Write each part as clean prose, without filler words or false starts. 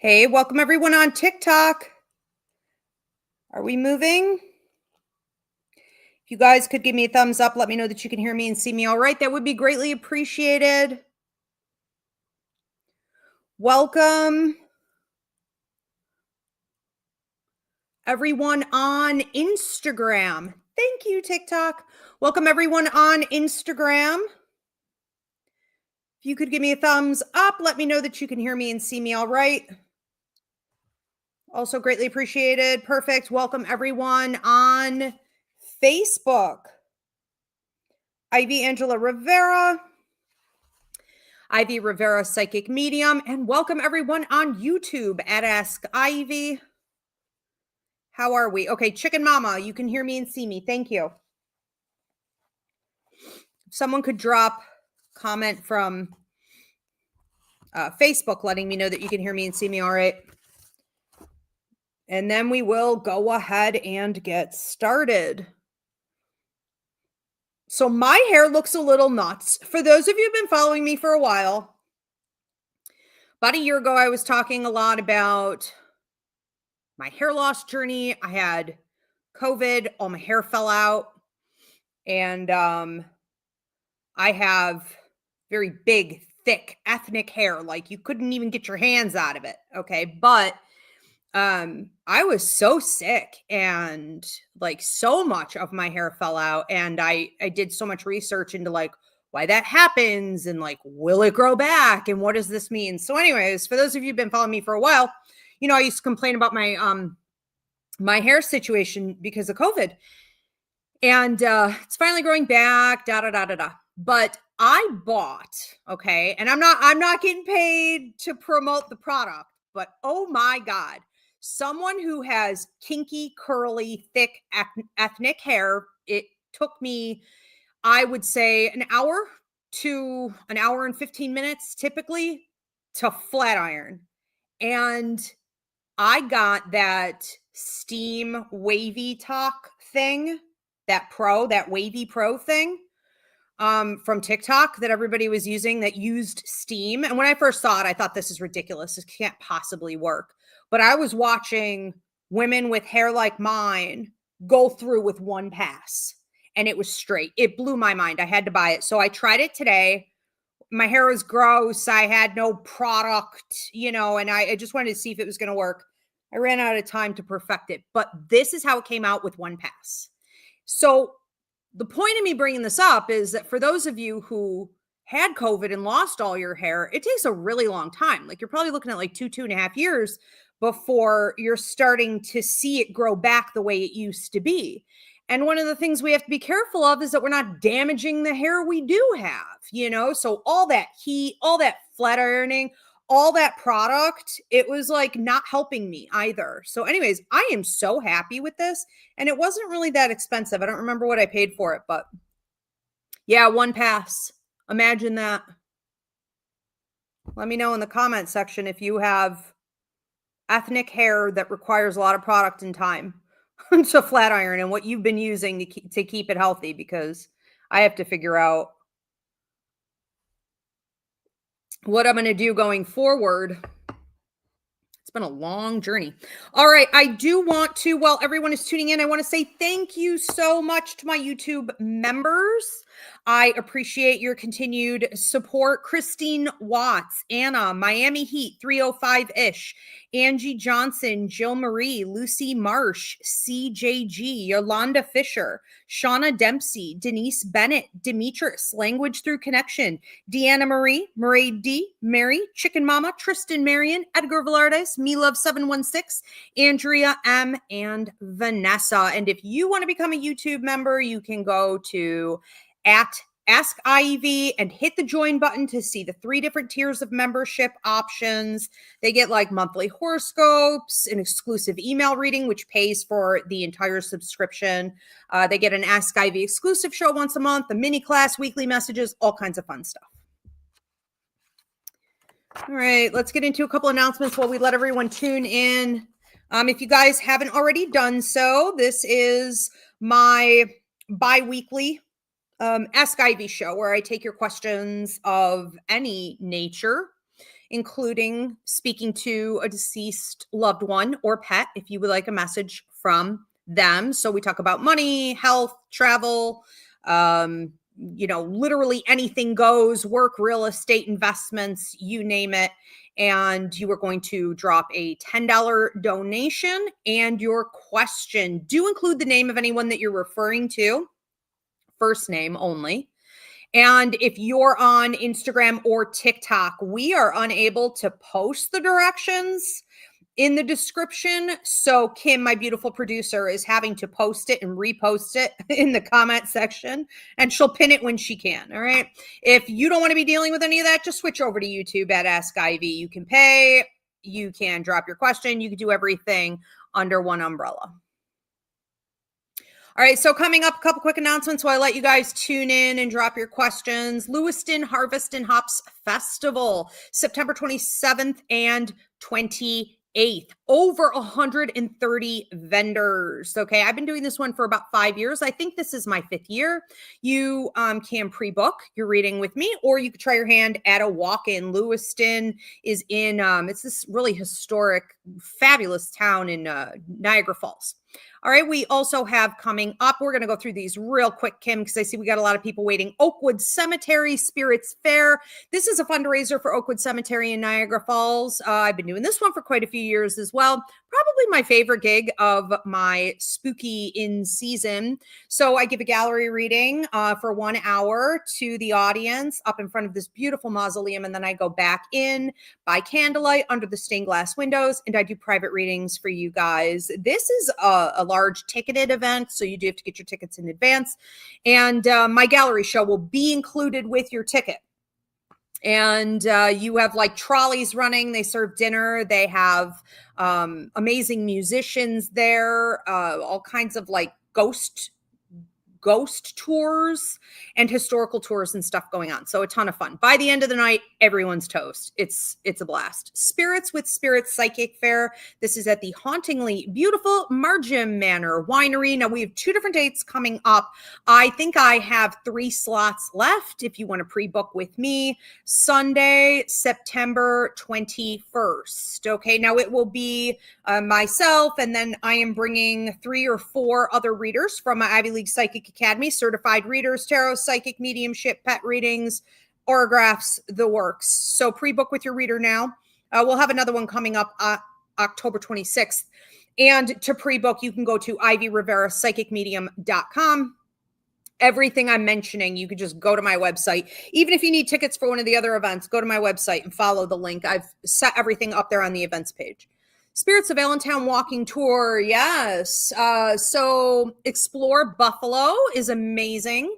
Hey, welcome everyone on TikTok. Are we moving? If you guys could give me a thumbs up, let me know that you can hear me and see me all right. That would be greatly appreciated. Welcome everyone on Instagram. Thank you, TikTok. Welcome everyone on Instagram. If you could give me a thumbs up, let me know that you can hear me and see me all right. Also greatly appreciated. Perfect. Welcome everyone on Facebook. Ivy Rivera Psychic Medium, and welcome everyone on YouTube at Ask Ivy. How are we? Okay, Chicken Mama, you can hear me and see me. Thank you. If someone could drop comment from Facebook letting me know that you can hear me and see me all right. And then we will go ahead and get started. So my hair looks a little nuts. For those of you who've been following me for a while, about a year ago, I was talking a lot about my hair loss journey. I had COVID, all my hair fell out, and I have very big, thick, ethnic hair. Like you couldn't even get your hands out of it. Okay. But I was so sick and like so much of my hair fell out. And I did so much research into like why that happens and like, will it grow back? And what does this mean? So anyways, for those of you who've been following me for a while, you know, I used to complain about my hair situation because of COVID. And it's finally growing back, But I bought, okay, and I'm not getting paid to promote the product, but oh my God, someone who has kinky, curly, thick, ethnic hair, it took me, I would say, an hour to an hour and 15 minutes typically to flat iron. And I got that steam wavy talk thing, that wavy pro thing from TikTok that everybody was using that used steam. And when I first saw it, I thought this is ridiculous. This can't possibly work. But I was watching women with hair like mine go through with one pass and it was straight. It blew my mind. I had to buy it. So I tried it today. My hair was gross. I had no product, you know, and I just wanted to see if it was going to work. I ran out of time to perfect it, but this is how it came out with one pass. So the point of me bringing this up is that for those of you who had COVID and lost all your hair, it takes a really long time. Like you're probably looking at like 2.5 years before you're starting to see it grow back the way it used to be. And one of the things we have to be careful of is that we're not damaging the hair we do have, you know? So all that heat, all that flat ironing, all that product, it was like not helping me either. So anyways, I am so happy with this. And it wasn't really that expensive. I don't remember what I paid for it, but yeah, one pass. Imagine that. Let me know in the comment section if you have ethnic hair that requires a lot of product and time to flat iron and what you've been using to keep it healthy, because I have to figure out what I'm going to do going forward. It's been a long journey. All right. I do want to, while everyone is tuning in, I want to say thank you so much to my YouTube members. I appreciate your continued support. Christine Watts, Anna, Miami Heat 305-ish, Angie Johnson, Jill Marie, Lucy Marsh, CJG, Yolanda Fisher, Shauna Dempsey, Denise Bennett, Demetrius, Language Through Connection, Deanna Marie, Marie D, Mary, Chicken Mama, Tristan Marion, Edgar Velardes, Me Love 716, Andrea M, and Vanessa. And if you want to become a YouTube member, you can go to @Ask Ivy and hit the join button to see the 3 different tiers of membership options. They get like monthly horoscopes, an exclusive email reading, which pays for the entire subscription. They get an Ask Ivy exclusive show once a month, a mini class, weekly messages, all kinds of fun stuff. All right, let's get into a couple announcements while we let everyone tune in. If you guys haven't already done so, this is my bi-weekly Ask Ivy show where I take your questions of any nature including speaking to a deceased loved one or pet if you would like a message from them. So we talk about money, health, travel, literally anything goes, work, real estate, investments, you name it. And you are going to drop a $10 donation, and your question. Do include the name of anyone that you're referring to, first name only. And if you're on Instagram or TikTok, we are unable to post the directions in the description. So Kim, my beautiful producer, is having to post it and repost it in the comment section, and she'll pin it when she can. All right. If you don't want to be dealing with any of that, just switch over to YouTube at Ask Ivy. You can pay, you can drop your question, you can do everything under one umbrella. All right, so coming up, a couple quick announcements while I let you guys tune in and drop your questions. Lewiston Harvest and Hops Festival, September 27th and 28th. Over 130 vendors. Okay, I've been doing this one for about 5 years. I think this is my 5th year. You can pre-book your reading with me, or you could try your hand at a walk-in. Lewiston is in, it's this really historic, fabulous town in Niagara Falls. All right, we also have coming up, we're going to go through these real quick, Kim, because I see we got a lot of people waiting. Oakwood Cemetery Spirits Fair. This is a fundraiser for Oakwood Cemetery in Niagara Falls. I've been doing this one for quite a few years as well. Probably my favorite gig of my spooky in season. So I give a gallery reading for 1 hour to the audience up in front of this beautiful mausoleum. And then I go back in by candlelight under the stained glass windows, and I do private readings for you guys. This is a large ticketed event, so you do have to get your tickets in advance. And my gallery show will be included with your ticket. And you have like trolleys running. They serve dinner. They have amazing musicians there, all kinds of like ghost tours and historical tours and stuff going on. So a ton of fun. By the end of the night, everyone's toast. It's a blast. Spirits with Spirits Psychic Fair. This is at the hauntingly beautiful Margim Manor Winery. Now we have 2 different dates coming up. I think I have 3 slots left if you want to pre-book with me. Sunday, September 21st. Okay, now it will be myself, and then I am bringing 3 or 4 other readers from my Ivy League Psychic Academy, certified readers, tarot, psychic, mediumship, pet readings, autographs, the works. So pre-book with your reader now. We'll have another one coming up October 26th. And to pre-book, you can go to Ivy Rivera Psychic Medium.com. Everything I'm mentioning, you could just go to my website. Even if you need tickets for one of the other events, go to my website and follow the link. I've set everything up there on the events page. Spirits of Allentown Walking Tour. Yes. So Explore Buffalo is amazing.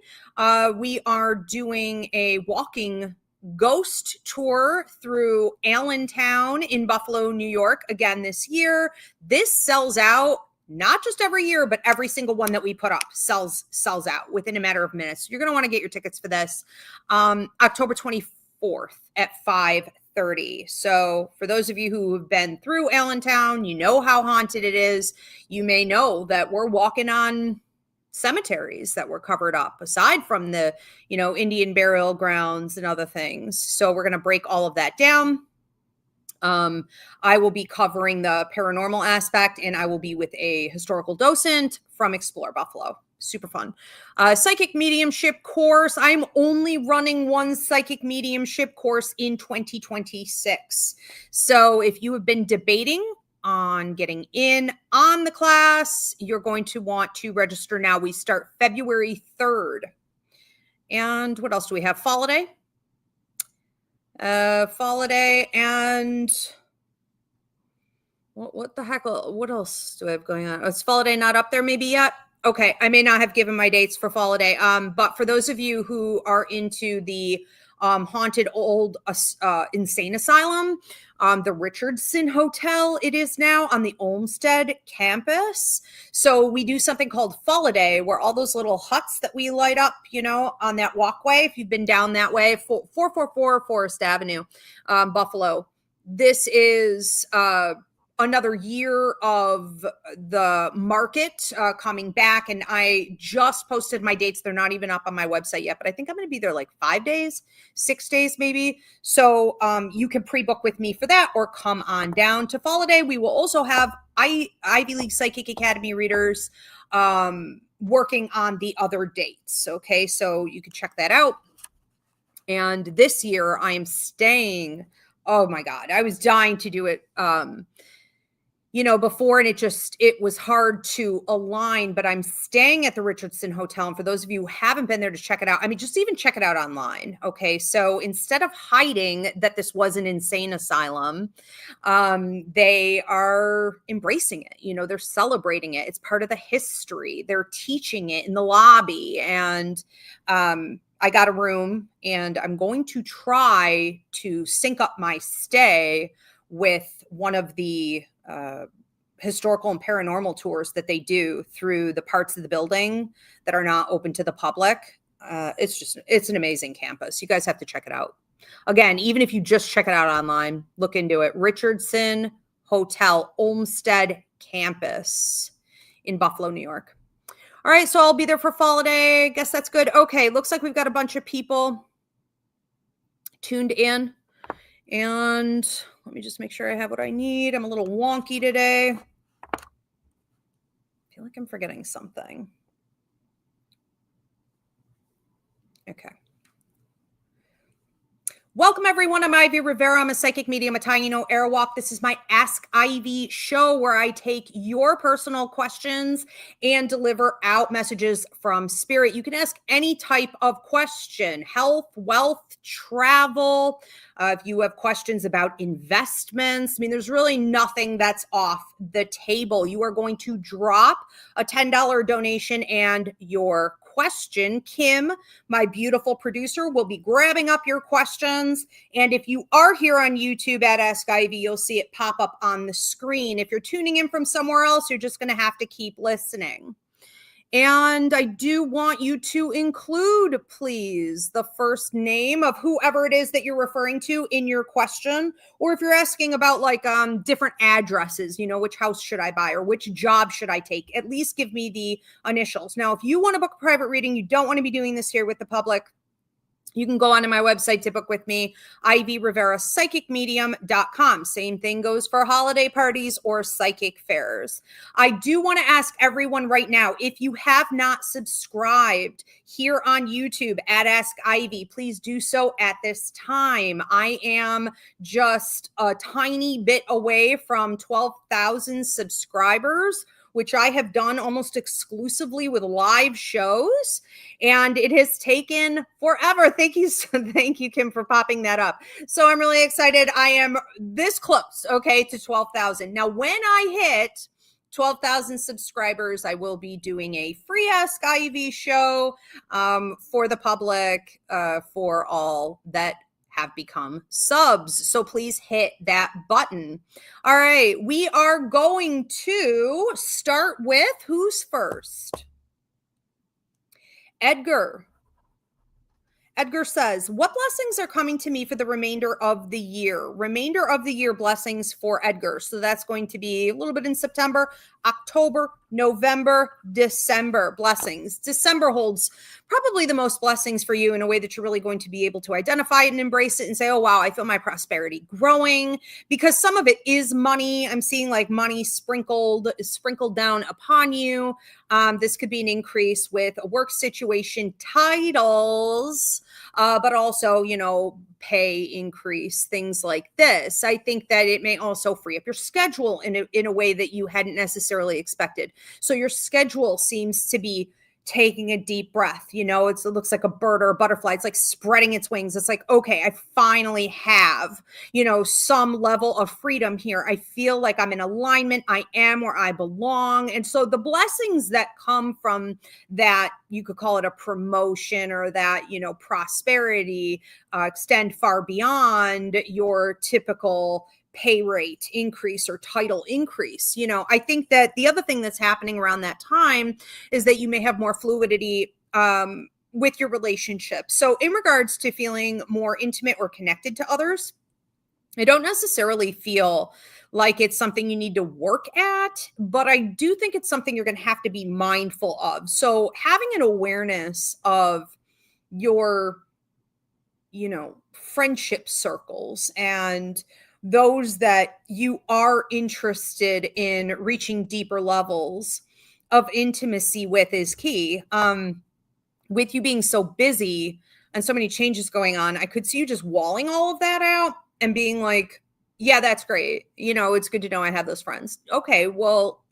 We are doing a walking ghost tour through Allentown in Buffalo, New York again this year. This sells out not just every year, but every single one that we put up sells out within a matter of minutes. You're going to want to get your tickets for this. October 24th at 5:30. So for those of you who have been through Allentown, you know how haunted it is. You may know that we're walking on cemeteries that were covered up, aside from the, Indian burial grounds and other things. So we're going to break all of that down. I will be covering the paranormal aspect, and I will be with a historical docent from Explore Buffalo. Super fun. Psychic mediumship course. I'm only running one psychic mediumship course in 2026. So if you have been debating on getting in on the class, you're going to want to register now. We start February 3rd. And what else do we have? Fall-a-day. And what the heck? What else do I have going on? Is Fall-a-day not up there maybe yet? Okay, I may not have given my dates for Fall-a-day. But for those of you who are into the haunted old insane asylum, the Richardson Hotel, it is now on the Olmsted campus. So we do something called Fall-a-day, where all those little huts that we light up, on that walkway, if you've been down that way, 444 Forest Avenue, Buffalo. This is a another year of the market coming back. And I just posted my dates. They're not even up on my website yet, but I think I'm going to be there like 5 days, 6 days maybe. So you can pre-book with me for that or come on down to Fall-A-Day. We will also have Ivy League Psychic Academy readers working on the other dates. Okay, so you can check that out. And this year I am staying. Oh my God, I was dying to do it. Before, and it was hard to align, but I'm staying at the Richardson Hotel. And for those of you who haven't been there to check it out, I mean, just even check it out online. Okay. So instead of hiding that this was an insane asylum, they are embracing it. They're celebrating it. It's part of the history. They're teaching it in the lobby. And, I got a room, and I'm going to try to sync up my stay with one of the historical and paranormal tours that they do through the parts of the building that are not open to the public. It's an amazing campus. You guys have to check it out. Again, even if you just check it out online, look into it. Richardson Hotel Olmsted Campus in Buffalo, New York. All right, so I'll be there for Fall-A-Day. Guess that's good. Okay, looks like we've got a bunch of people tuned in. And let me just make sure I have what I need. I'm a little wonky today. I feel like I'm forgetting something. Okay. Welcome, everyone. I'm Ivy Rivera. I'm a psychic medium, a Taino Airwalk. This is my Ask Ivy show where I take your personal questions and deliver out messages from spirit. You can ask any type of question: health, wealth, travel. If you have questions about investments, I mean, there's really nothing that's off the table. You are going to drop a $10 donation, and your question, Kim, my beautiful producer, will be grabbing up your questions. And if you are here on YouTube at Ask Ivy, you'll see it pop up on the screen. If you're tuning in from somewhere else, you're just going to have to keep listening. And I do want you to include, please, the first name of whoever it is that you're referring to in your question. Or if you're asking about like different addresses, which house should I buy or which job should I take, at least give me the initials. Now, if you want to book a private reading, you don't want to be doing this here with the public, you can go onto my website to book with me, Ivy Rivera Psychic Medium.com. Same thing goes for holiday parties or psychic fairs. I do want to ask everyone right now, if you have not subscribed here on YouTube at Ask Ivy, please do so at this time. I am just a tiny bit away from 12,000 subscribers, which I have done almost exclusively with live shows. And it has taken forever. Thank you, Kim, for popping that up. So I'm really excited. I am this close, okay, to 12,000. Now, when I hit 12,000 subscribers, I will be doing a free Ask Ivy show for the public, for all that have become subs. So please hit that button. All right, we are going to start with who's first? Edgar. Edgar says, what blessings are coming to me for the remainder of the year? Remainder of the year blessings for Edgar. So that's going to be a little bit in September, October, November, December blessings. December holds probably the most blessings for you in a way that you're really going to be able to identify it and embrace it and say, oh, wow, I feel my prosperity growing, because some of it is money. I'm seeing like money sprinkled down upon you. This could be an increase with a work situation, titles, but also, pay increase, things like this. I think that it may also free up your schedule in a way that you hadn't necessarily expected. So your schedule seems to be taking a deep breath. It looks like a bird or a butterfly. It's like spreading its wings. It's like, okay, I finally have, some level of freedom here. I feel like I'm in alignment. I am where I belong. And so the blessings that come from that, you could call it a promotion or that, prosperity, extend far beyond your typical pay rate increase or title increase. I think that the other thing that's happening around that time is that you may have more fluidity with your relationship. So in regards to feeling more intimate or connected to others, I don't necessarily feel like it's something you need to work at, but I do think it's something you're going to have to be mindful of. So having an awareness of your, friendship circles and those that you are interested in reaching deeper levels of intimacy with is key. With you being so busy and so many changes going on, I could see you just walling all of that out and being like, yeah, that's great. It's good to know I have those friends. Okay, well,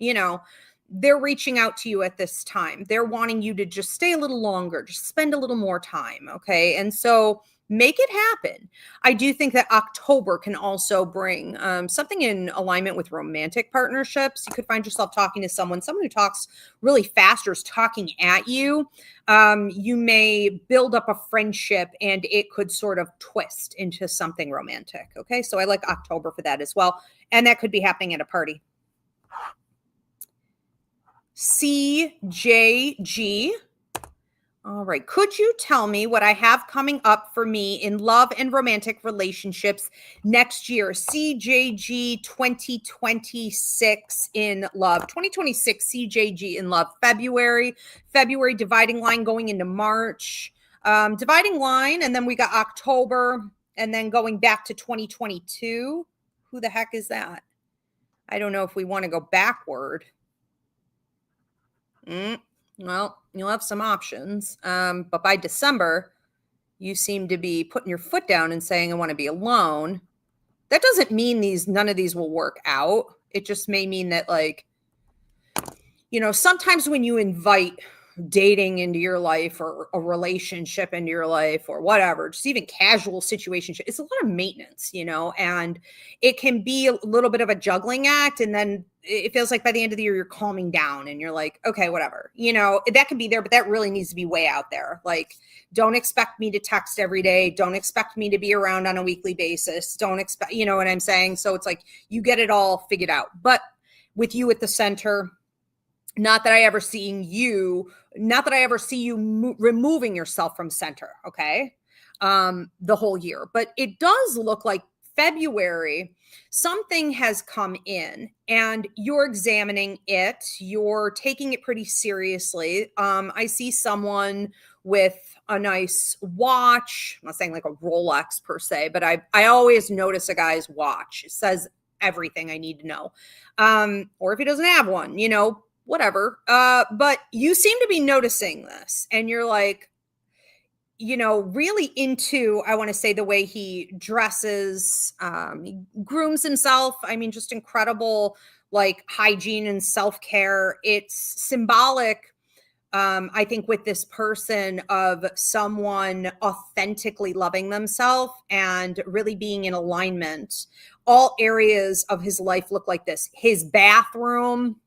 they're reaching out to you at this time. They're wanting you to just stay a little longer, just spend a little more time. Okay. And so make it happen. I do think that October can also bring something in alignment with romantic partnerships. You could find yourself talking to someone who talks really fast or is talking at you. You may build up a friendship and it could sort of twist into something romantic. Okay. So I like October for that as well. And that could be happening at a party. CJG. All right. Could you tell me what I have coming up for me in love and romantic relationships next year? CJG 2026 in love. 2026 CJG in love. February dividing line going into March. Dividing line, and then we got October, and then going back to 2022. Who the heck is that? I don't know if we want to go backward. Well, you'll have some options. But by December, you seem to be putting your foot down and saying, I want to be alone. That doesn't mean none of these will work out. It just may mean that, like, sometimes when you invite dating into your life or a relationship into your life or whatever, just even casual situation, it's a lot of maintenance, and it can be a little bit of a juggling act. And then it feels like by the end of the year, you're calming down and you're like, okay, whatever, that can be there, but that really needs to be way out there. Like, don't expect me to text every day. Don't expect me to be around on a weekly basis. Don't expect, you know what I'm saying? So it's like, you get it all figured out, but with you at the center, not that I ever see you removing yourself from center. Okay. The whole year, but it does look like February, something has come in and you're examining it. You're taking it pretty seriously. I see someone with a nice watch. I'm not saying like a Rolex per se, but I always notice a guy's watch. It says everything I need to know. Or if he doesn't have one, whatever. But you seem to be noticing this and you're like, really into, I want to say, the way he dresses, he grooms himself. I mean, just incredible, like, hygiene and self-care. It's symbolic, I think, with this person of someone authentically loving themselves and really being in alignment. All areas of his life look like this. His bathroom,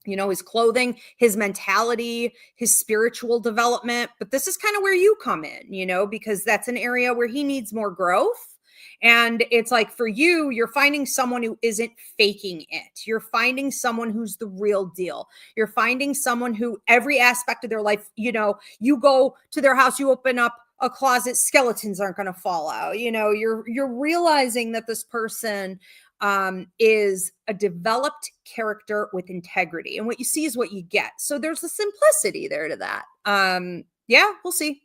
his clothing, his mentality, his spiritual development. But this is kind of where you come in, because that's an area where he needs more growth. And it's like, for you, you're finding someone who isn't faking it. You're finding someone who's the real deal. You're finding someone who every aspect of their life, you go to their house, you open up a closet, skeletons aren't going to fall out. You're realizing that this person is a developed character with integrity. And what you see is what you get. So there's a simplicity there to that. Yeah, we'll see.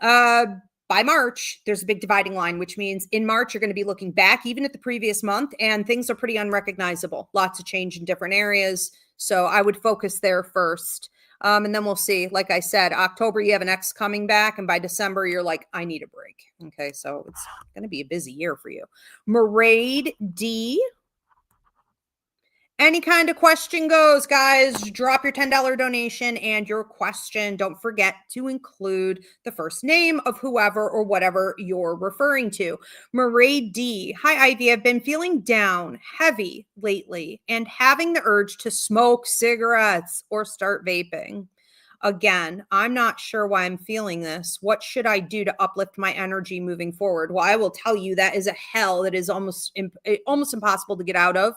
By March, there's a big dividing line, which means in March, you're going to be looking back even at the previous month, and things are pretty unrecognizable. Lots of change in different areas. So I would focus there first. And then we'll see. Like I said, October, you have an ex coming back. And by December, you're like, I need a break. Okay. So it's going to be a busy year for you. Maraid D. Any kind of question goes, guys. Drop your $10 donation and your question. Don't forget to include the first name of whoever or whatever you're referring to. Marie D. Hi, Ivy. I've been feeling down, heavy lately, and having the urge to smoke cigarettes or start vaping. Again, I'm not sure why I'm feeling this. What should I do to uplift my energy moving forward? Well, I will tell you that is a hell that is almost impossible to get out of.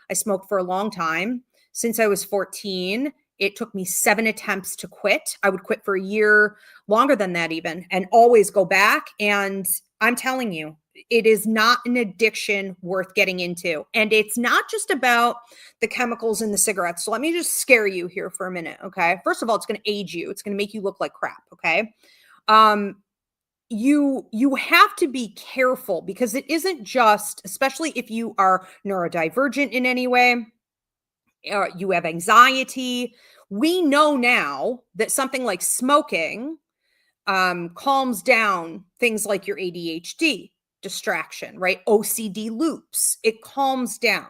I smoked for a long time. Since I was 14, it took me 7 attempts to quit. I would quit for a year, longer than that even, and always go back. And I'm telling you, it is not an addiction worth getting into. And it's not just about the chemicals in the cigarettes. So let me just scare you here for a minute. Okay. First of all, it's going to age you. It's going to make you look like crap. Okay. Um, you have to be careful because it isn't just, especially if you are neurodivergent in any way, you have anxiety. We know now that something like smoking calms down things like your ADHD, distraction, right? OCD loops. It calms down.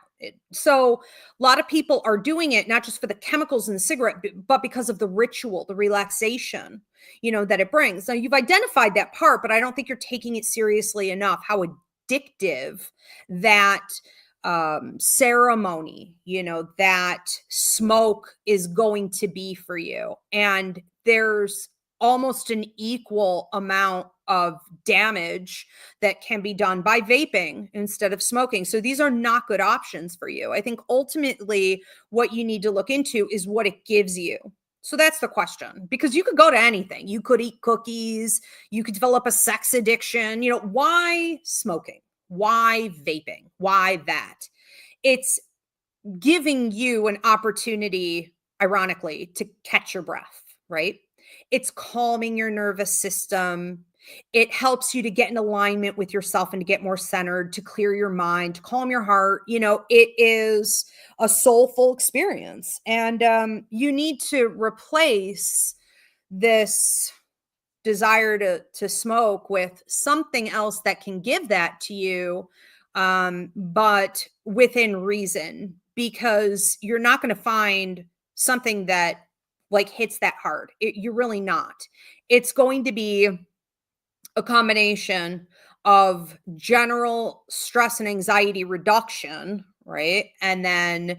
So a lot of people are doing it not just for the chemicals in the cigarette, but because of the ritual, the relaxation, that it brings. Now you've identified that part, but I don't think you're taking it seriously enough. How addictive that ceremony, that smoke is going to be for you. And there's almost an equal amount of damage that can be done by vaping instead of smoking. So these are not good options for you. I think ultimately what you need to look into is what it gives you. So that's the question, because you could go to anything. You could eat cookies, you could develop a sex addiction. Why smoking? Why vaping? Why that? It's giving you an opportunity, ironically, to catch your breath, right? It's calming your nervous system. It helps you to get in alignment with yourself and to get more centered, to clear your mind, to calm your heart. It is a soulful experience. And you need to replace this desire to smoke with something else that can give that to you, but within reason, because you're not going to find something that like hits that hard. You're really not. It's going to be a combination of general stress and anxiety reduction, right? And then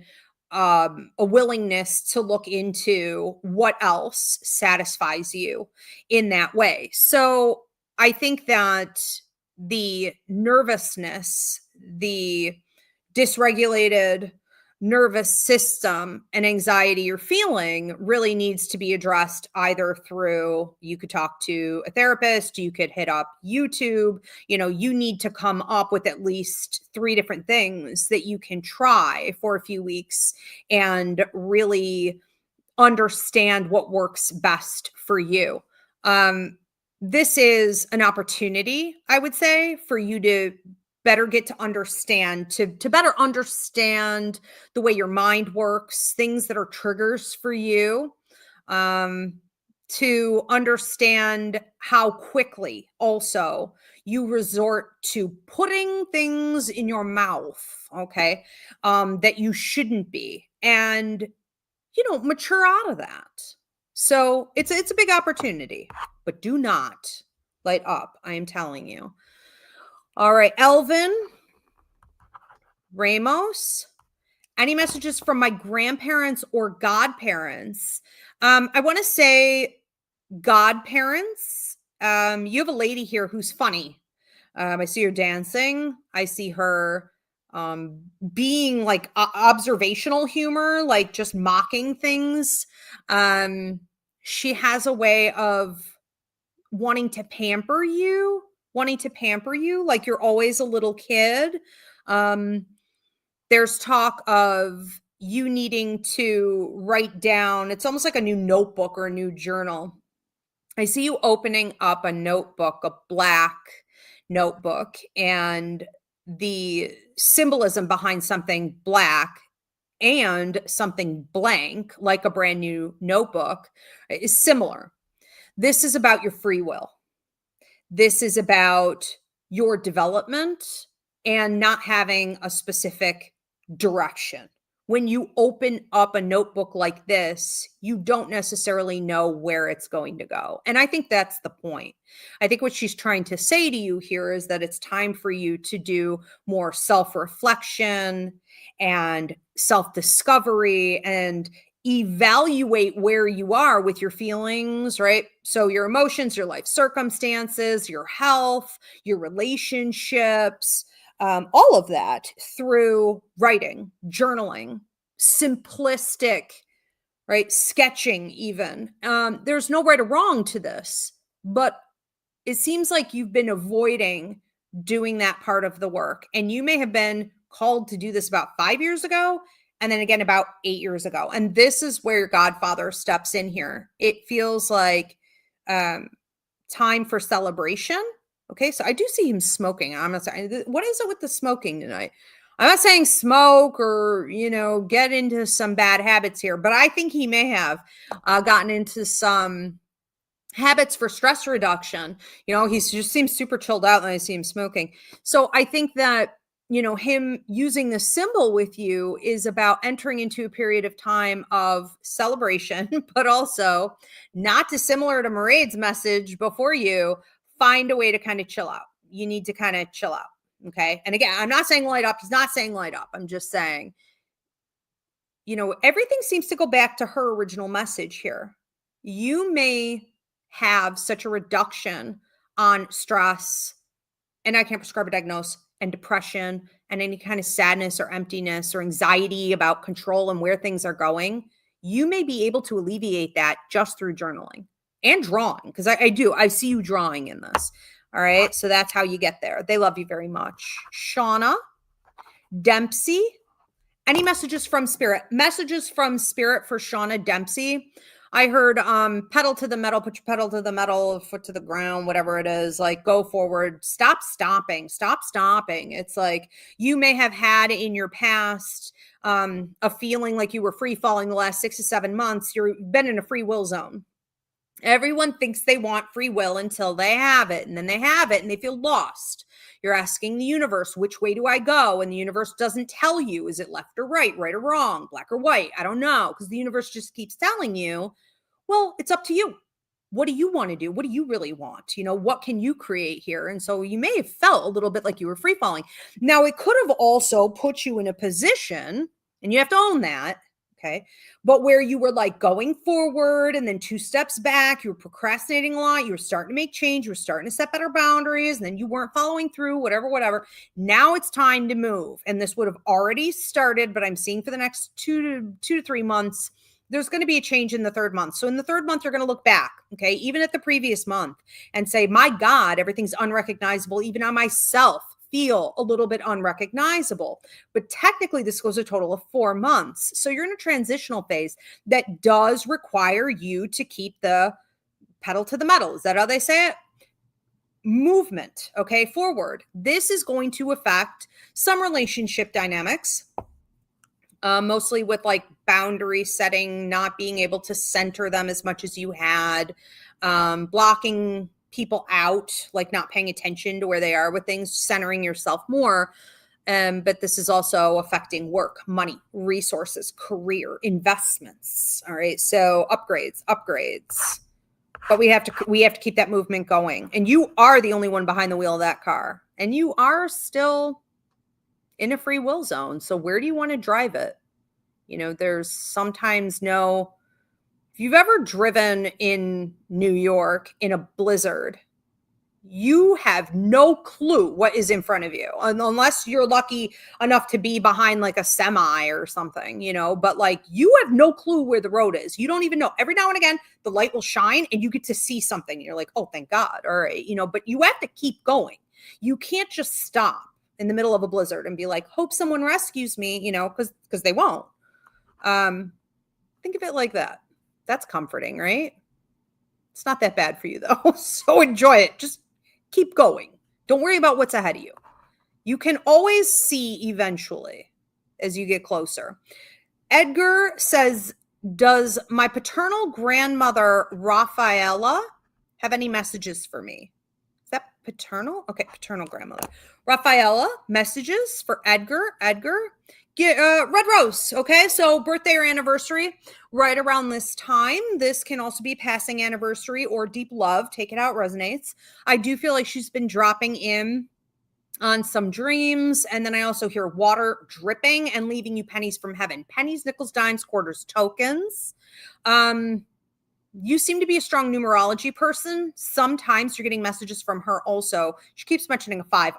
a willingness to look into what else satisfies you in that way. So I think that the nervousness, the dysregulated nervous system and anxiety you're feeling really needs to be addressed either through, you could talk to a therapist, you could hit up YouTube, you need to come up with at least 3 different things that you can try for a few weeks and really understand what works best for you. This is an opportunity, I would say, for you to better get to understand, to better understand the way your mind works, things that are triggers for you, to understand how quickly also you resort to putting things in your mouth, okay, that you shouldn't be, and mature out of that. So it's a big opportunity, but do not light up. I am telling you. All right, Elvin Ramos. Any messages from my grandparents or godparents? I want to say godparents. You have a lady here who's funny. I see her dancing. I see her being like observational humor, like just mocking things. She has a way of wanting to pamper you, like you're always a little kid. There's talk of you needing to write down, it's almost like a new notebook or a new journal. I see you opening up a notebook, a black notebook, and the symbolism behind something black and something blank, like a brand new notebook, is similar. This is about your free will. This is about your development and not having a specific direction. When you open up a notebook like this, you don't necessarily know where it's going to go. And I think that's the point. I think what she's trying to say to you here is that it's time for you to do more self-reflection and self-discovery and evaluate where you are with your feelings, right? So your emotions, your life circumstances, your health, your relationships, all of that through writing, journaling, simplistic, right? Sketching even. There's no right or wrong to this, but it seems like you've been avoiding doing that part of the work. And you may have been called to do this about 5 years ago, and then again about 8 years ago. And this is where your Godfather steps in here. It feels like time for celebration. Okay, so I do see him smoking. I'm not saying, what is it with the smoking tonight? I'm not saying smoke or, get into some bad habits here, but I think he may have gotten into some habits for stress reduction. He just seems super chilled out when I see him smoking. So I think that, him using the symbol with you is about entering into a period of time of celebration, but also not dissimilar to Mairead's message before you, find a way to kind of chill out. You need to kind of chill out. Okay. And again, I'm not saying light up. He's not saying light up. I'm just saying, everything seems to go back to her original message here. You may have such a reduction on stress, and I can't prescribe a diagnosis, and depression and any kind of sadness or emptiness or anxiety about control and where things are going. You may be able to alleviate that just through journaling and drawing, because I see you drawing in this. All right. So that's how you get there. They love you very much. Shauna Dempsey. Any messages from spirit? Messages from spirit for Shauna Dempsey. I heard pedal to the metal, put your pedal to the metal, foot to the ground, whatever it is, like go forward, stop stopping. It's like you may have had in your past a feeling like you were free falling the last 6 to 7 months. You've been in a free will zone. Everyone thinks they want free will until they have it, and then they have it and they feel lost. You're asking the universe, which way do I go? And the universe doesn't tell you. Is it left or right or wrong, black or white? I don't know, because the universe just keeps telling you, well, it's up to you. What do you want to do? What do you really want? What can you create here? And so you may have felt a little bit like you were free falling. Now, it could have also put you in a position, and you have to own that. Okay. But where you were like going forward and then 2 steps back, you were procrastinating a lot. You were starting to make change. You were starting to set better boundaries, and then you weren't following through, whatever. Now it's time to move. And this would have already started, but I'm seeing for the next 2 to 3 months, there's going to be a change in the 3rd month. So in the 3rd month, you're going to look back, okay, even at the previous month, and say, my God, everything's unrecognizable. Even I myself feel a little bit unrecognizable. But technically, this goes a total of 4 months. So you're in a transitional phase that does require you to keep the pedal to the metal. Is that how they say it? Movement, okay, forward. This is going to affect some relationship dynamics. Mostly with like boundary setting, not being able to center them as much as you had, blocking people out, like not paying attention to where they are with things, centering yourself more. But this is also affecting work, money, resources, career, investments. All right. So upgrades. But we have to keep that movement going. And you are the only one behind the wheel of that car. And you are still in a free will zone. So where do you want to drive it? There's sometimes if you've ever driven in New York in a blizzard, you have no clue what is in front of you, unless you're lucky enough to be behind like a semi or something, but like you have no clue where the road is. You don't even know. Every now and again, the light will shine and you get to see something. You're like, oh, thank God. All right. But you have to keep going. You can't just stop in the middle of a blizzard and be like, hope someone rescues me, because they won't. Think of it like that. That's comforting, right? It's not that bad for you though. So enjoy it. Just keep going. Don't worry about what's ahead of you. You can always see eventually as you get closer. Edgar says, does my paternal grandmother, Rafaela, have any messages for me? Is that paternal? Okay, paternal grandmother. Rafaela, messages for Edgar. Red Rose, okay? So birthday or anniversary right around this time. This can also be passing anniversary or deep love. Take it out, resonates. I do feel like she's been dropping in on some dreams. And then I also hear water dripping and leaving you pennies from heaven. Pennies, nickels, dimes, quarters, tokens. You seem to be a strong numerology person. Sometimes you're getting messages from her also. She keeps mentioning a five,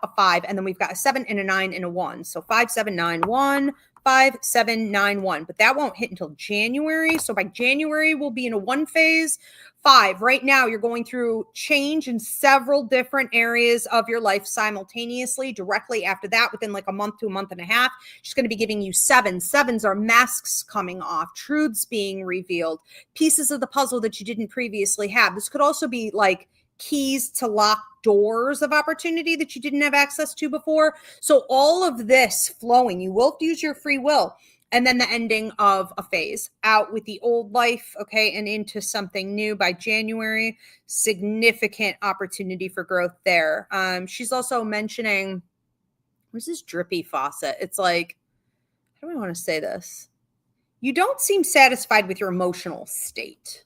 and then we've got a 7 and a 9 and a 1. So 5, 7, 9, 1, 5791, but that won't hit until January. So by January, we'll be in a 1 phase. 5, right now you're going through change in several different areas of your life simultaneously. Directly after that, within like a month to a month and a half, she's going to be giving you 7. 7s are masks coming off, truths being revealed, pieces of the puzzle that you didn't previously have. This could also be like keys to lock doors of opportunity that you didn't have access to before. So all of this flowing, you will use your free will. And then the ending of a phase, out with the old life, okay, and into something new by January. Significant opportunity for growth there. She's also mentioning, where's this drippy faucet? It's like, how do I want to say this? You don't seem satisfied with your emotional state.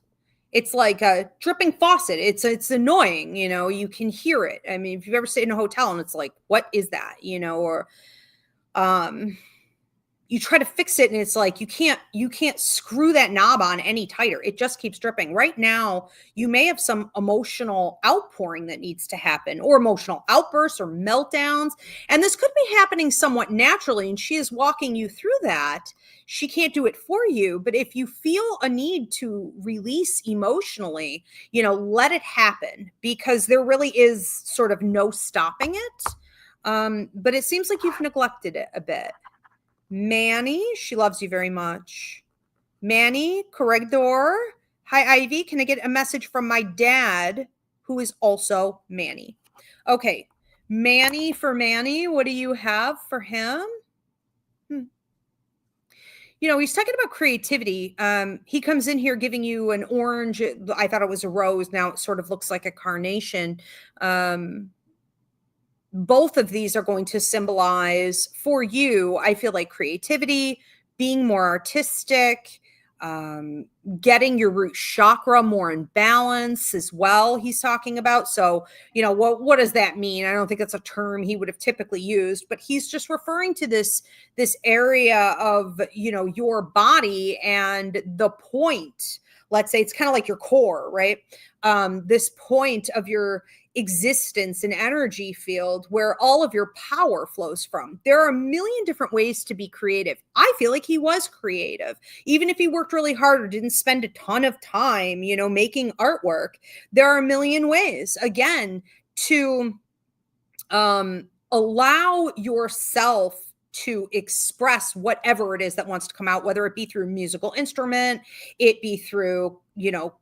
It's like a dripping faucet. It's annoying, you know, you can hear it. I mean, if you've ever stayed in a hotel and it's like, what is that? You know, or you try to fix it and it's like you can't screw that knob on any tighter. It just keeps dripping. Right now, you may have some emotional outpouring that needs to happen, or emotional outbursts or meltdowns. And this could be happening somewhat naturally, and she is walking you through that. She can't do it for you, but if you feel a need to release emotionally, you know, let it happen, because there really is sort of no stopping it. But it seems like you've neglected it a bit. Manny, she loves you very much. Manny, corregidor. Hi, Ivy. Can I get a message from my dad, who is also Manny? Okay. Manny, for Manny, what do you have for him? You know, he's talking about creativity. He comes in here giving you an orange. I thought it was a rose. Now it sort of looks like a carnation. Both of these are going to symbolize for you, I feel like, creativity, being more artistic, getting your root chakra more in balance as well, he's talking about. So, you know, what does that mean? I don't think that's a term he would have typically used, but he's just referring to this area of, you know, your body and the point. Let's say it's kind of like your core, right? This point of your existence and energy field where all of your power flows from. There are a million different ways to be creative. I feel like he was creative, even if he worked really hard or didn't spend a ton of time, you know, making artwork. There are a million ways, again, to allow yourself to express whatever it is that wants to come out, whether it be through musical instrument, it be through, you know,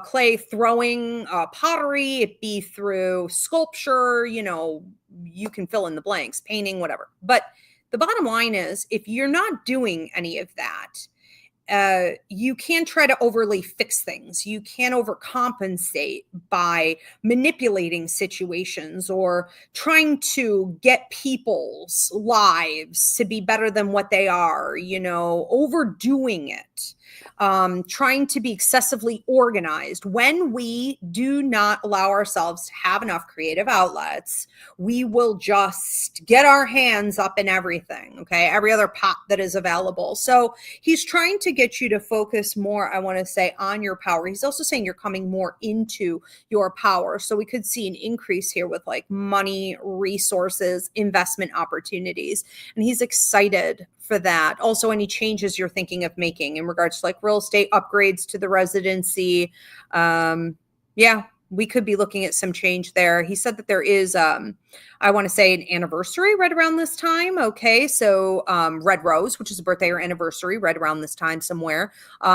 clay throwing, pottery, it be through sculpture, you know, you can fill in the blanks, painting, whatever. But the bottom line is, if you're not doing any of that, you can try to overly fix things. You can overcompensate by manipulating situations or trying to get people's lives to be better than what they are, you know, overdoing it. Trying to be excessively organized. When we do not allow ourselves to have enough creative outlets, we will just get our hands up in everything, okay? Every other pot that is available. So he's trying to get you to focus more, I want to say, on your power. He's also saying you're coming more into your power. So we could see an increase here with like money, resources, investment opportunities. And he's excited for that. Also, any changes you're thinking of making in regards to like real estate upgrades to the residency. Yeah, we could be looking at some change there. He said that there is, I want to say, an anniversary right around this time. Okay, so Red Rose, which is a birthday or anniversary right around this time somewhere.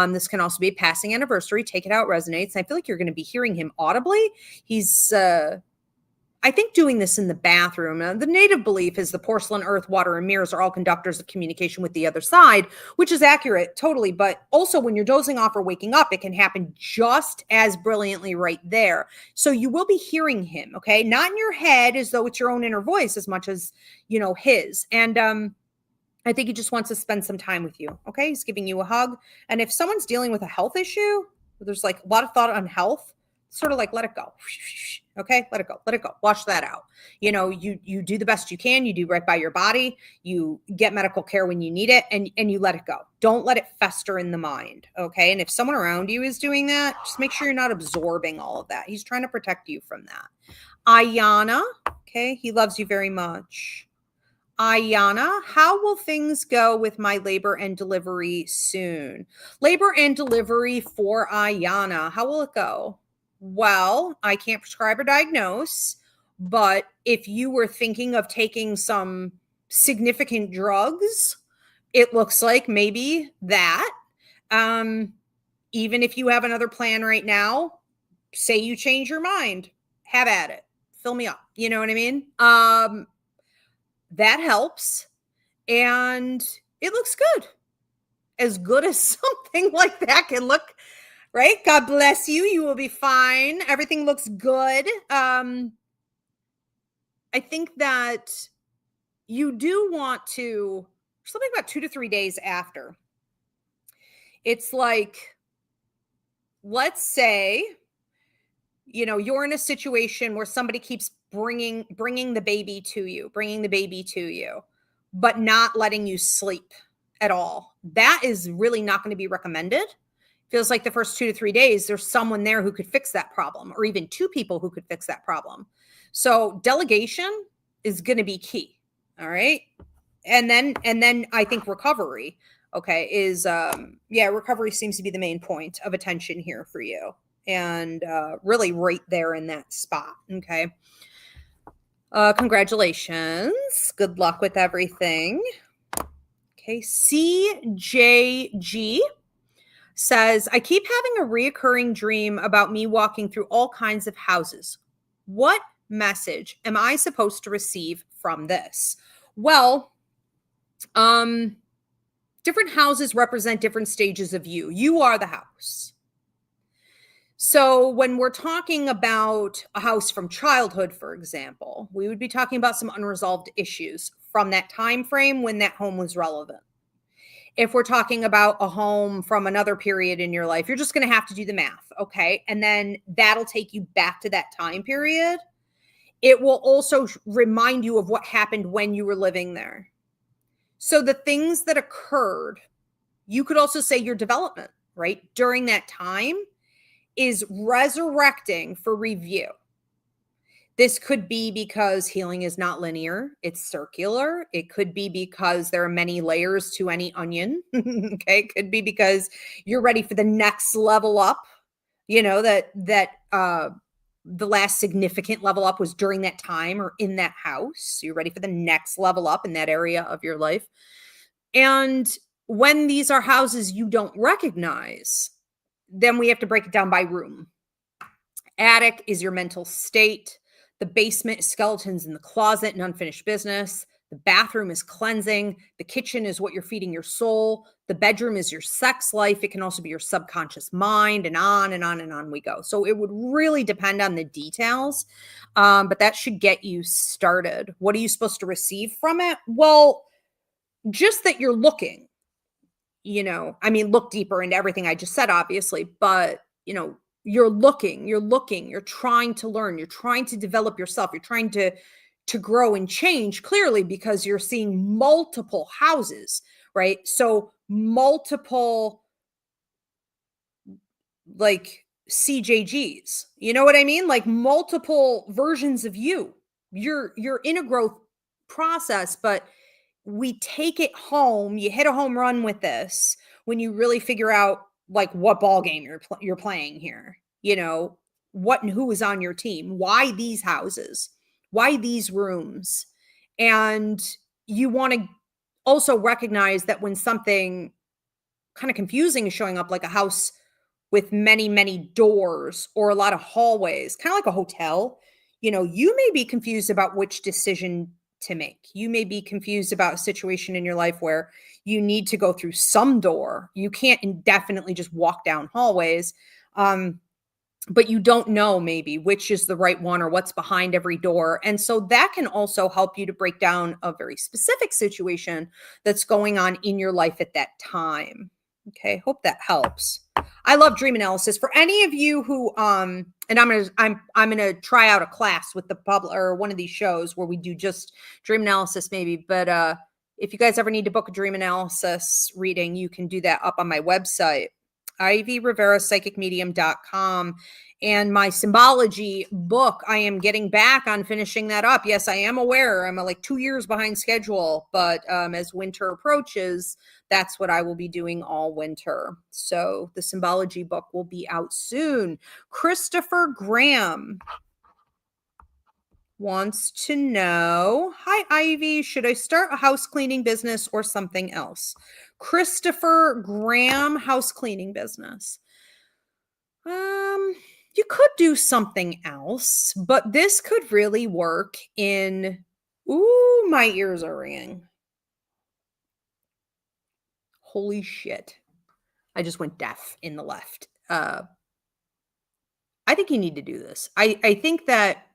This can also be a passing anniversary. Take it out, resonates. And I feel like you're going to be hearing him audibly. He's I think doing this in the bathroom. The native belief is the porcelain, earth, water, and mirrors are all conductors of communication with the other side, which is accurate, totally. But also when you're dozing off or waking up, it can happen just as brilliantly right there. So you will be hearing him, okay? Not in your head as though it's your own inner voice as much as, you know, his. And I think he just wants to spend some time with you, okay? He's giving you a hug. And if someone's dealing with a health issue, there's like a lot of thought on health, sort of like let it go. Okay, let it go. Let it go. Wash that out. You know, you do the best you can. You do right by your body. You get medical care when you need it, and you let it go. Don't let it fester in the mind. Okay, and if someone around you is doing that, just make sure you're not absorbing all of that. He's trying to protect you from that. Ayana, okay, he loves you very much. Ayana, how will things go with my labor and delivery soon? Labor and delivery for Ayana, how will it go? Well, I can't prescribe or diagnose, but if you were thinking of taking some significant drugs, it looks like maybe that. Even if you have another plan right now, say you change your mind, have at it. Fill me up. You know what I mean? That helps. And it looks as good as something like that can look, right? God bless you. You will be fine. Everything looks good. I think that you do want to, something about 2 to 3 days after. It's like, let's say, you're in a situation where somebody keeps bringing the baby to you, but not letting you sleep at all. That is really not going to be recommended. Feels like the first 2 to 3 days, there's someone there who could fix that problem, or even 2 people who could fix that problem. So delegation is going to be key. All right. And then I think recovery, okay, is, recovery seems to be the main point of attention here for you. And really right there in that spot. Okay. Congratulations. Good luck with everything. Okay. CJG says, I keep having a reoccurring dream about me walking through all kinds of houses. What message am I supposed to receive from this? Well, different houses represent different stages of you. You are the house. So when we're talking about a house from childhood, for example, we would be talking about some unresolved issues from that time frame when that home was relevant. If we're talking about a home from another period in your life, you're just going to have to do the math, okay? And then that'll take you back to that time period. It will also remind you of what happened when you were living there. So the things that occurred, you could also say your development, right, during that time is resurrecting for review. This could be because healing is not linear, it's circular. It could be because there are many layers to any onion. Okay, it could be because you're ready for the next level up. That the last significant level up was during that time or in that house. So you're ready for the next level up in that area of your life. And when these are houses you don't recognize, then we have to break it down by room. Attic is your mental state. The basement is skeletons in the closet and unfinished business. The bathroom is cleansing. The kitchen is what you're feeding your soul. The bedroom is your sex life. It can also be your subconscious mind, and on and on and on we go. So it would really depend on the details, but that should get you started. What are you supposed to receive from it? Well, just that you're looking, look deeper into everything I just said, obviously, but, you're looking, you're trying to learn, you're trying to develop yourself, you're trying to grow and change, clearly, because you're seeing multiple houses, right? So multiple, like, CJGs, you know what I mean? Like multiple versions of you. You're in a growth process, but we take it home. You hit a home run with this when you really figure out like what ball game you're playing here. What and who is on your team, why these houses, why these rooms. And you want to also recognize that when something kind of confusing is showing up, like a house with many, many doors or a lot of hallways, kind of like a hotel, you may be confused about which decision to make. You may be confused about a situation in your life where you need to go through some door. You can't indefinitely just walk down hallways. But you don't know maybe which is the right one or what's behind every door. And so that can also help you to break down a very specific situation that's going on in your life at that time. Okay, hope that helps. I love dream analysis. For any of you who and I'm gonna try out a class with the public or one of these shows where we do just dream analysis maybe, but if you guys ever need to book a dream analysis reading, you can do that up on my website. Ivy Rivera Psychic Medium.com. And my symbology book, I am getting back on finishing that up. Yes, I am aware I'm like 2 years behind schedule, but as winter approaches, that's what I will be doing all winter. So the symbology book will be out soon. Christopher Graham wants to know, hi, Ivy, should I start a house cleaning business or something else? Christopher Graham, house cleaning business. You could do something else, but this could really work in, ooh, my ears are ringing. Holy shit. I just went deaf in the left. I think you need to do this. I think that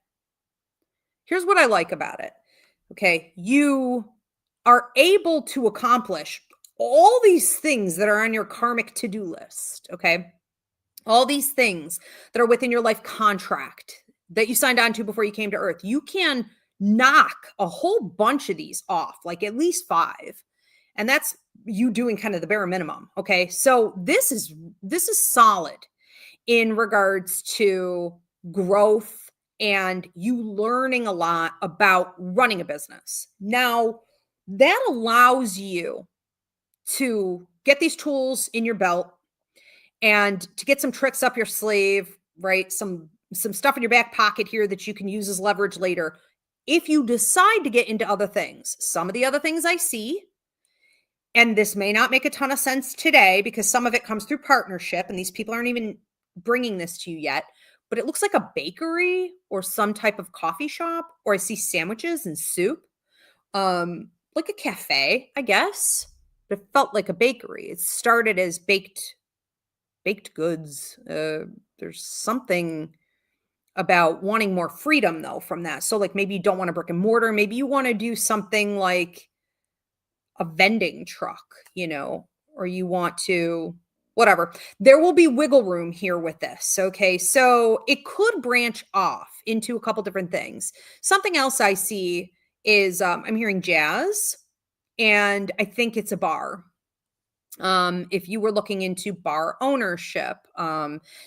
here's what I like about it. Okay. You are able to accomplish all these things that are on your karmic to-do list. Okay. All these things that are within your life contract that you signed on to before you came to Earth. You can knock a whole bunch of these off, like at least 5. And that's you doing kind of the bare minimum. Okay. So this is solid in regards to growth and you learning a lot about running a business. Now, that allows you to get these tools in your belt and to get some tricks up your sleeve, right? Some stuff in your back pocket here that you can use as leverage later. If you decide to get into other things, some of the other things I see, and this may not make a ton of sense today because some of it comes through partnership and these people aren't even bringing this to you yet, but it looks like a bakery or some type of coffee shop, or I see sandwiches and soup, like a cafe, I guess, but it felt like a bakery. It started as baked goods. There's something about wanting more freedom though from that. So like maybe you don't want a brick and mortar. Maybe you want to do something like a vending truck, or you want to, whatever. There will be wiggle room here with this. Okay. So it could branch off into a couple different things. Something else I see is I'm hearing jazz, and I think it's a bar. If you were looking into bar ownership,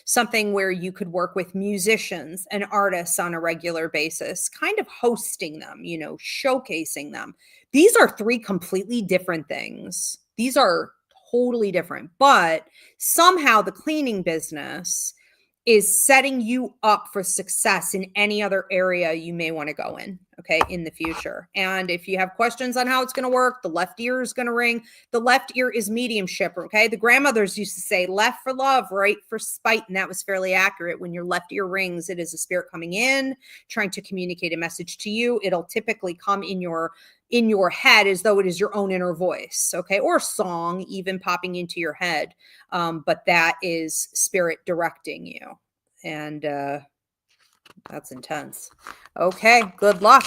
something where you could work with musicians and artists on a regular basis, kind of hosting them, showcasing them. These are 3 completely different things. These are totally different, but somehow the cleaning business is setting you up for success in any other area you may want to go in, okay, in the future. And if you have questions on how it's going to work, the left ear is going to ring. The left ear is mediumship, okay? The grandmothers used to say left for love, right for spite, and that was fairly accurate. When your left ear rings, it is a spirit coming in, trying to communicate a message to you. It'll typically come in your head as though it is your own inner voice, okay, or song even popping into your head. But that is spirit directing you. And that's intense. Okay, good luck.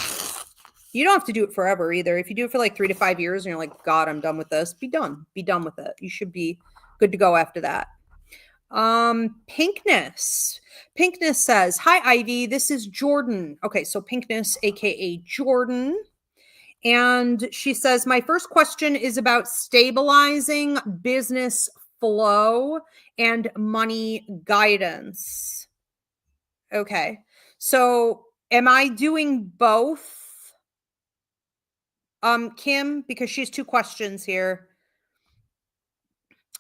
You don't have to do it forever either. If you do it for like 3 to 5 years and you're like, God, I'm done with this, be done. Be done with it. You should be good to go after that. Pinkness. Pinkness says, hi, Ivy. This is Jordan. Okay, so Pinkness, aka Jordan. And she says, my first question is about stabilizing business flow and money guidance. Okay. So am I doing both? Kim, because she has 2 questions here.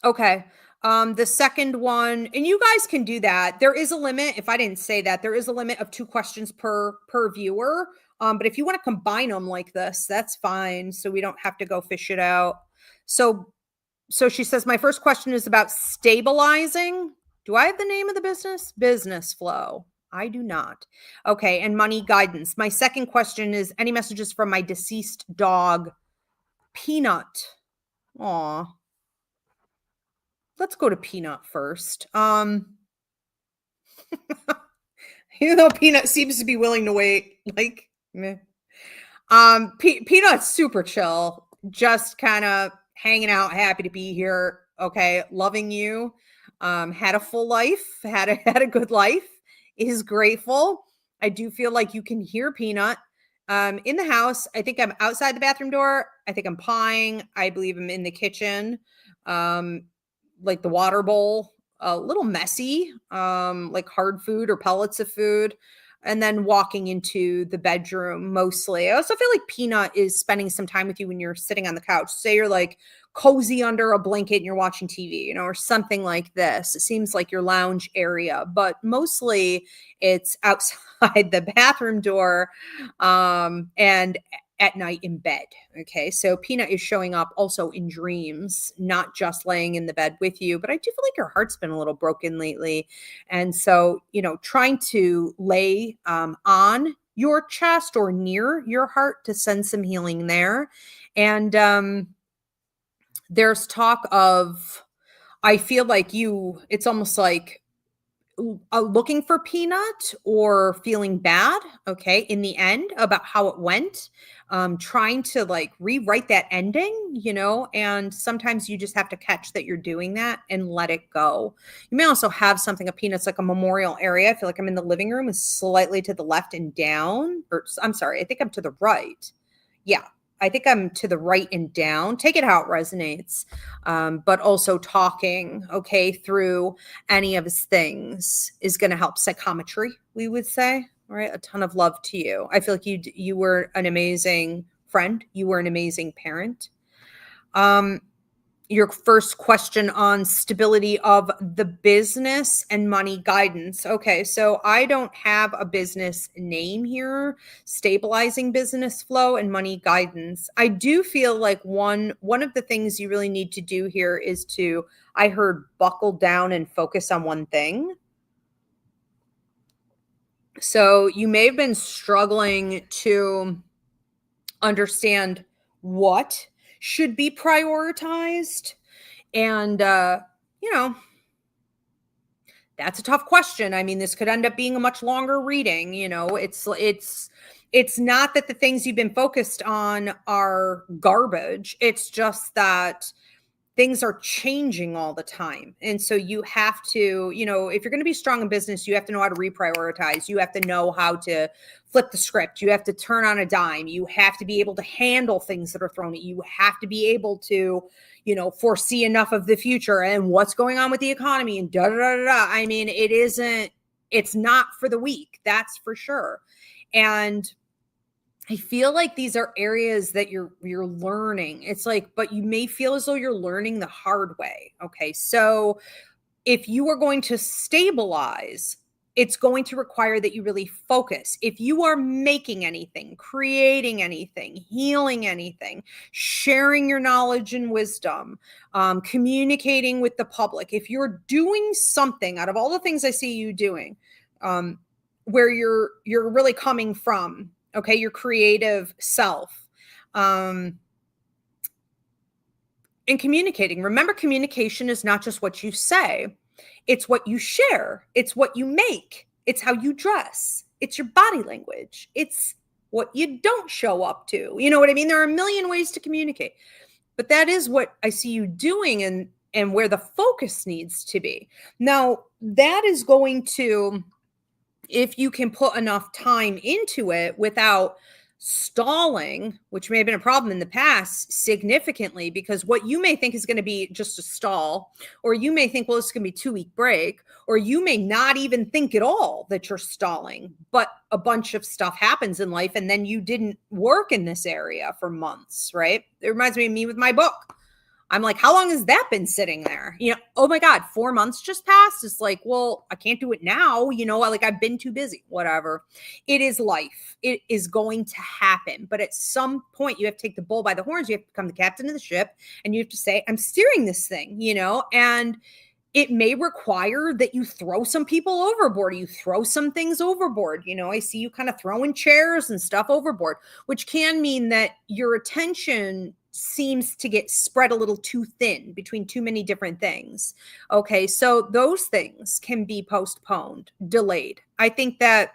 Okay. The second one, and you guys can do that. There is a limit. If I didn't say that, there is a limit of 2 questions per viewer. But if you want to combine them like this, that's fine. So we don't have to go fish it out. So she says, my first question is about stabilizing. Do I have the name of the business? Business flow. I do not. Okay. And money guidance. My second question is any messages from my deceased dog, Peanut. Aw. Let's go to Peanut first. Even though Peanut seems to be willing to wait, like, meh. Peanut's super chill, just kind of hanging out, happy to be here. Okay, loving you. Had a full life, had a good life. Is grateful. I do feel like you can hear Peanut in the house. I think I'm outside the bathroom door. I think I'm pawing. I believe I'm in the kitchen, like the water bowl. a little messy, like hard food or pellets of food, and then walking into the bedroom mostly. I also feel like Peanut is spending some time with you when you're sitting on the couch. Say you're like cozy under a blanket and you're watching TV, or something like this. It seems like your lounge area, but mostly it's outside the bathroom door, and at night in bed. Okay. So Peanut is showing up also in dreams, not just laying in the bed with you. But I do feel like your heart's been a little broken lately. And so, trying to lay on your chest or near your heart to send some healing there. And there's talk of, I feel like it's almost like looking for Peanut or feeling bad, okay, in the end about how it went, trying to like rewrite that ending, and sometimes you just have to catch that you're doing that and let it go. You may also have something of Peanut's like a memorial area. I feel like I'm in the living room, is slightly to the left and down, or I'm sorry, I think I'm to the right. Yeah, I think I'm to the right and down. Take it how it resonates. But also talking, okay, through any of his things is going to help. Psychometry, we would say, right? A ton of love to you. I feel like you were an amazing friend. You were an amazing parent. Your first question on stability of the business and money guidance. Okay, so I don't have a business name here. Stabilizing business flow and money guidance. I do feel like one of the things you really need to do here is to, I heard, buckle down and focus on one thing. So you may have been struggling to understand what should be prioritized. And, that's a tough question. I mean, this could end up being a much longer reading. It's not that the things you've been focused on are garbage. It's just that things are changing all the time. And so you have to, if you're going to be strong in business, you have to know how to reprioritize. You have to know how to flip the script. You have to turn on a dime. You have to be able to handle things that are thrown at you. You have to be able to, foresee enough of the future and what's going on with the economy and da da da da. Da. I mean, it's not for the weak. That's for sure. And I feel like these are areas that you're learning. It's like, but you may feel as though you're learning the hard way. Okay. So if you are going to stabilize, it's going to require that you really focus. If you are making anything, creating anything, healing anything, sharing your knowledge and wisdom, communicating with the public, if you're doing something out of all the things I see you doing, where you're really coming from, okay, your creative self, and communicating. Remember, communication is not just what you say. It's what you share. It's what you make. It's how you dress. It's your body language. It's what you don't show up to. You know what I mean? There are a million ways to communicate. But that is what I see you doing and where the focus needs to be. Now, that is going to, if you can put enough time into it without stalling, which may have been a problem in the past significantly, because what you may think is going to be just a stall, or you may think, well, this is going to be a 2-week break, or you may not even think at all that you're stalling, but a bunch of stuff happens in life and then you didn't work in this area for months, right? It reminds me of me with my book. I'm like, how long has that been sitting there? Oh my God, 4 months just passed. It's like, well, I can't do it now. Like I've been too busy, whatever. It is life. It is going to happen. But at some point you have to take the bull by the horns. You have to become the captain of the ship and you have to say, I'm steering this thing, and it may require that you throw some people overboard. You throw some things overboard. I see you kind of throwing chairs and stuff overboard, which can mean that your attention seems to get spread a little too thin between too many different things. Okay, so those things can be postponed, delayed. I think that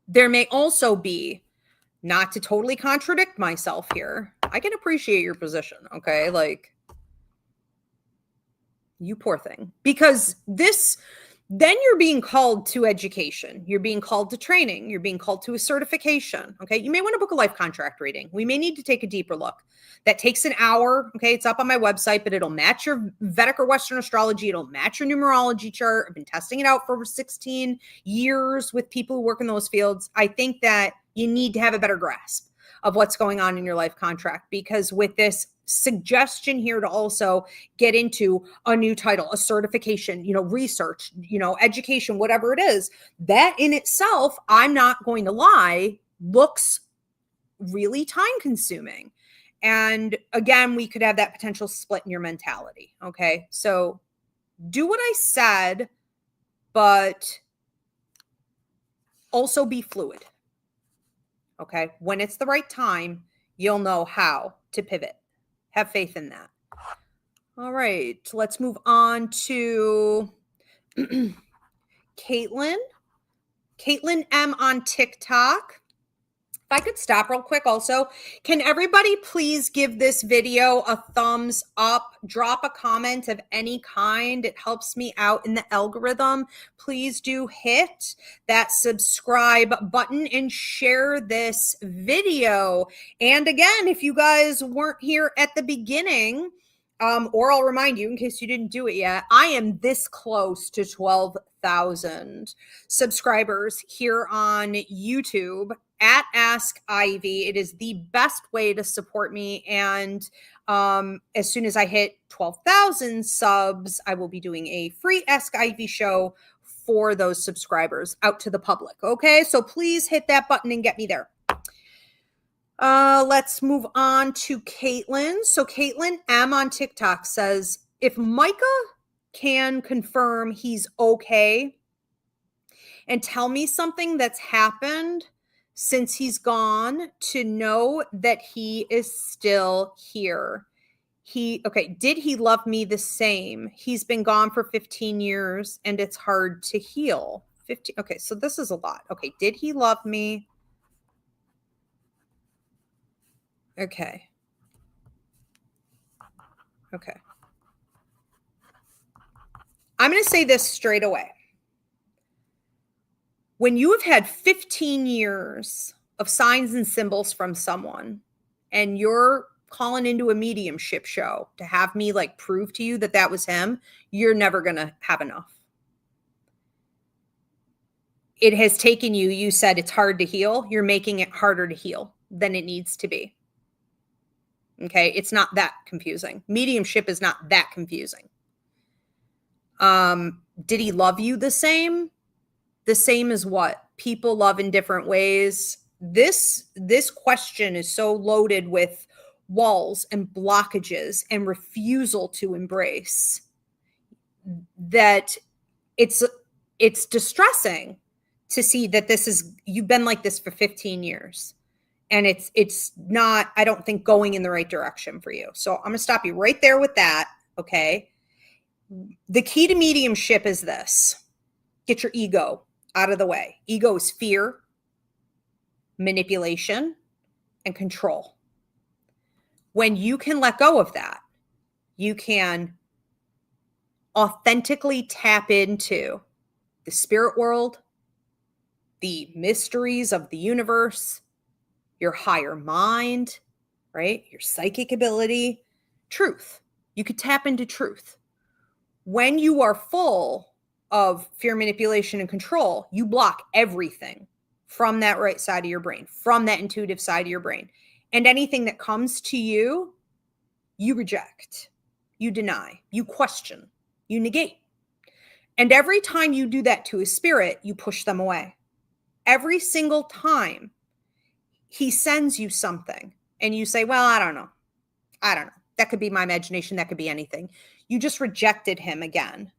there may also be, not to totally contradict myself here, I can appreciate your position, okay? Like, you poor thing. Because this Then you're being called to education. You're being called to training. You're being called to a certification. Okay. You may want to book a life contract reading. We may need to take a deeper look. That takes an hour. Okay. It's up on my website, but it'll match your Vedic or Western astrology. It'll match your numerology chart. I've been testing it out for over 16 years with people who work in those fields. I think that you need to have a better grasp of what's going on in your life contract, because with this suggestion here to also get into a new title, a certification, research, education, whatever it is, that in itself, I'm not going to lie, looks really time consuming. And again, we could have that potential split in your mentality. Okay. So do what I said, but also be fluid. Okay. When it's the right time, you'll know how to pivot. Have faith in that. All right. Let's move on to Caitlin. Caitlin M on TikTok. If I could stop real quick also, can everybody please give this video a thumbs up, drop a comment of any kind. It helps me out in the algorithm. Please do hit that subscribe button and share this video. And again, if you guys weren't here at the beginning, or I'll remind you in case you didn't do it yet, I am this close to 12,000 subscribers here on YouTube at Ask Ivy. It is the best way to support me. And as soon as I hit 12,000 subs, I will be doing a free Ask Ivy show for those subscribers out to the public. Okay, so please hit that button and get me there. Let's move on to Caitlin. So Caitlin M on TikTok says, if Micah can confirm he's okay and tell me something that's happened since he's gone to know that he is still here. Did he love me the same? He's been gone for 15 years and it's hard to heal. 15. Okay, so this is a lot. Okay, did he love me? Okay. I'm going to say this straight away. When you have had 15 years of signs and symbols from someone and you're calling into a mediumship show to have me prove to you that that was him, you're never going to have enough. It has taken you, you said it's hard to heal. You're making it harder to heal than it needs to be. Okay. It's not that confusing. Mediumship is not that confusing. Did he love you the same? The same as what? People love in different ways. This question is so loaded with walls and blockages and refusal to embrace that it's distressing to see that you've been like this for 15 years. And it's not, I don't think, going in the right direction for you. So I'm going to stop you right there with that. Okay. The key to mediumship is this: get your ego out of the way. Ego is fear, manipulation, and control. When you can let go of that, you can authentically tap into the spirit world, the mysteries of the universe, your higher mind, right? Your psychic ability, truth. You could tap into truth. When you are full of fear, manipulation, and control, you block everything from that right side of your brain, from that intuitive side of your brain. And anything that comes to you, you reject, you deny, you question, you negate. And every time you do that to a spirit, you push them away. Every single time he sends you something and you say, well, I don't know. That could be my imagination. That could be anything. You just rejected him again.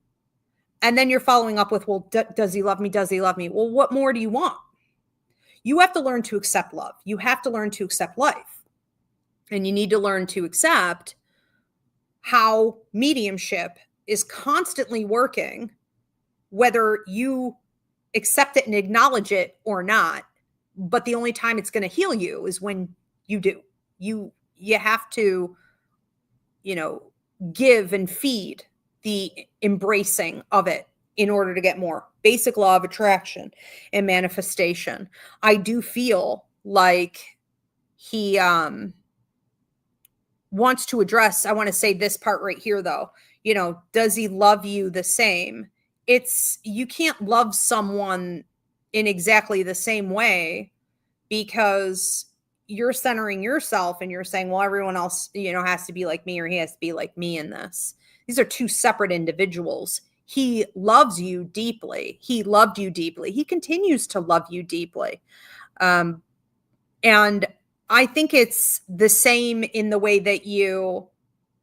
And then you're following up with, well, does he love me? Does he love me? Well, what more do you want? You have to learn to accept love. You have to learn to accept life. And you need to learn to accept how mediumship is constantly working, whether you accept it and acknowledge it or not. But the only time it's going to heal you is when you do. You have to, give and feed the embracing of it in order to get more. Basic law of attraction and manifestation. I do feel like he wants to address, I want to say this part right here though, does he love you the same? You can't love someone in exactly the same way, because you're centering yourself and you're saying, well, everyone else, has to be like me, or he has to be like me in this. These are two separate individuals. He loves you deeply. He loved you deeply. He continues to love you deeply. And I think it's the same in the way that you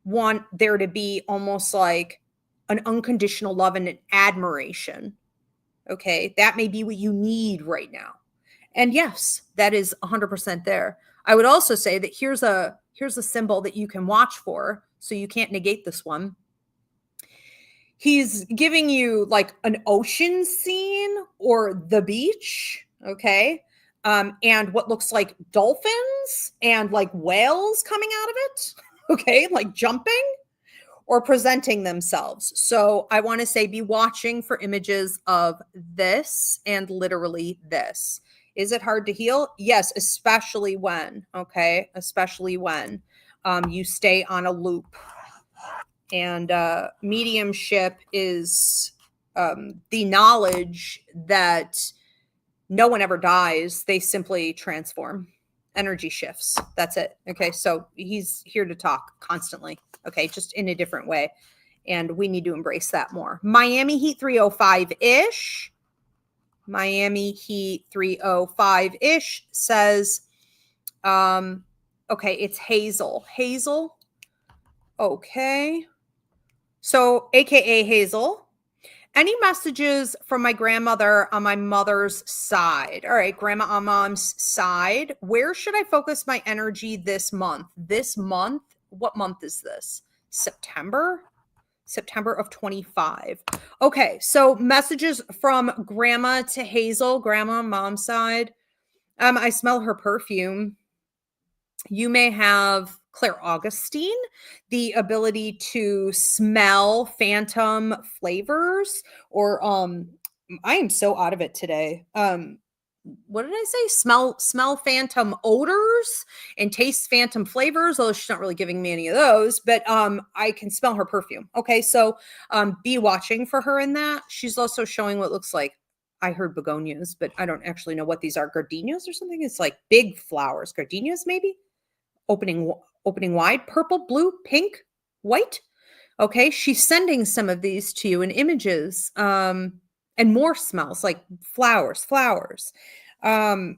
want there to be almost like an unconditional love and an admiration. Okay. That may be what you need right now. And yes, that is 100% there. I would also say that here's a symbol that you can watch for, so you can't negate this one. He's giving you like an ocean scene or the beach, okay? And what looks like dolphins and like whales coming out of it, okay? Like jumping or presenting themselves. So I want to say be watching for images of this and literally this. Is it hard to heal? Yes, especially when, you stay on a loop. And mediumship is the knowledge that no one ever dies. They simply transform. Energy shifts. That's it. Okay, so he's here to talk constantly. Okay, just in a different way. And we need to embrace that more. Miami Heat 305-ish. Miami Heat 305-ish says, okay, it's Hazel. Hazel. Okay. So, AKA Hazel. Any messages from my grandmother on my mother's side? All right, grandma on mom's side. Where should I focus my energy this month? This month? What month is this? September of 25. Okay, so messages from grandma to Hazel, grandma on mom's side. I smell her perfume. You may have Claire Augustine, the ability to smell phantom flavors, or I am so out of it today. What did I say? Smell phantom odors and taste phantom flavors. Although she's not really giving me any of those, but I can smell her perfume. Okay, so be watching for her in that. She's also showing what looks like, I heard begonias, but I don't actually know what these are. Gardenias or something? It's like big flowers. Gardenias maybe? Opening wide, purple, blue, pink, white. Okay, she's sending some of these to you in images, and more smells like flowers. There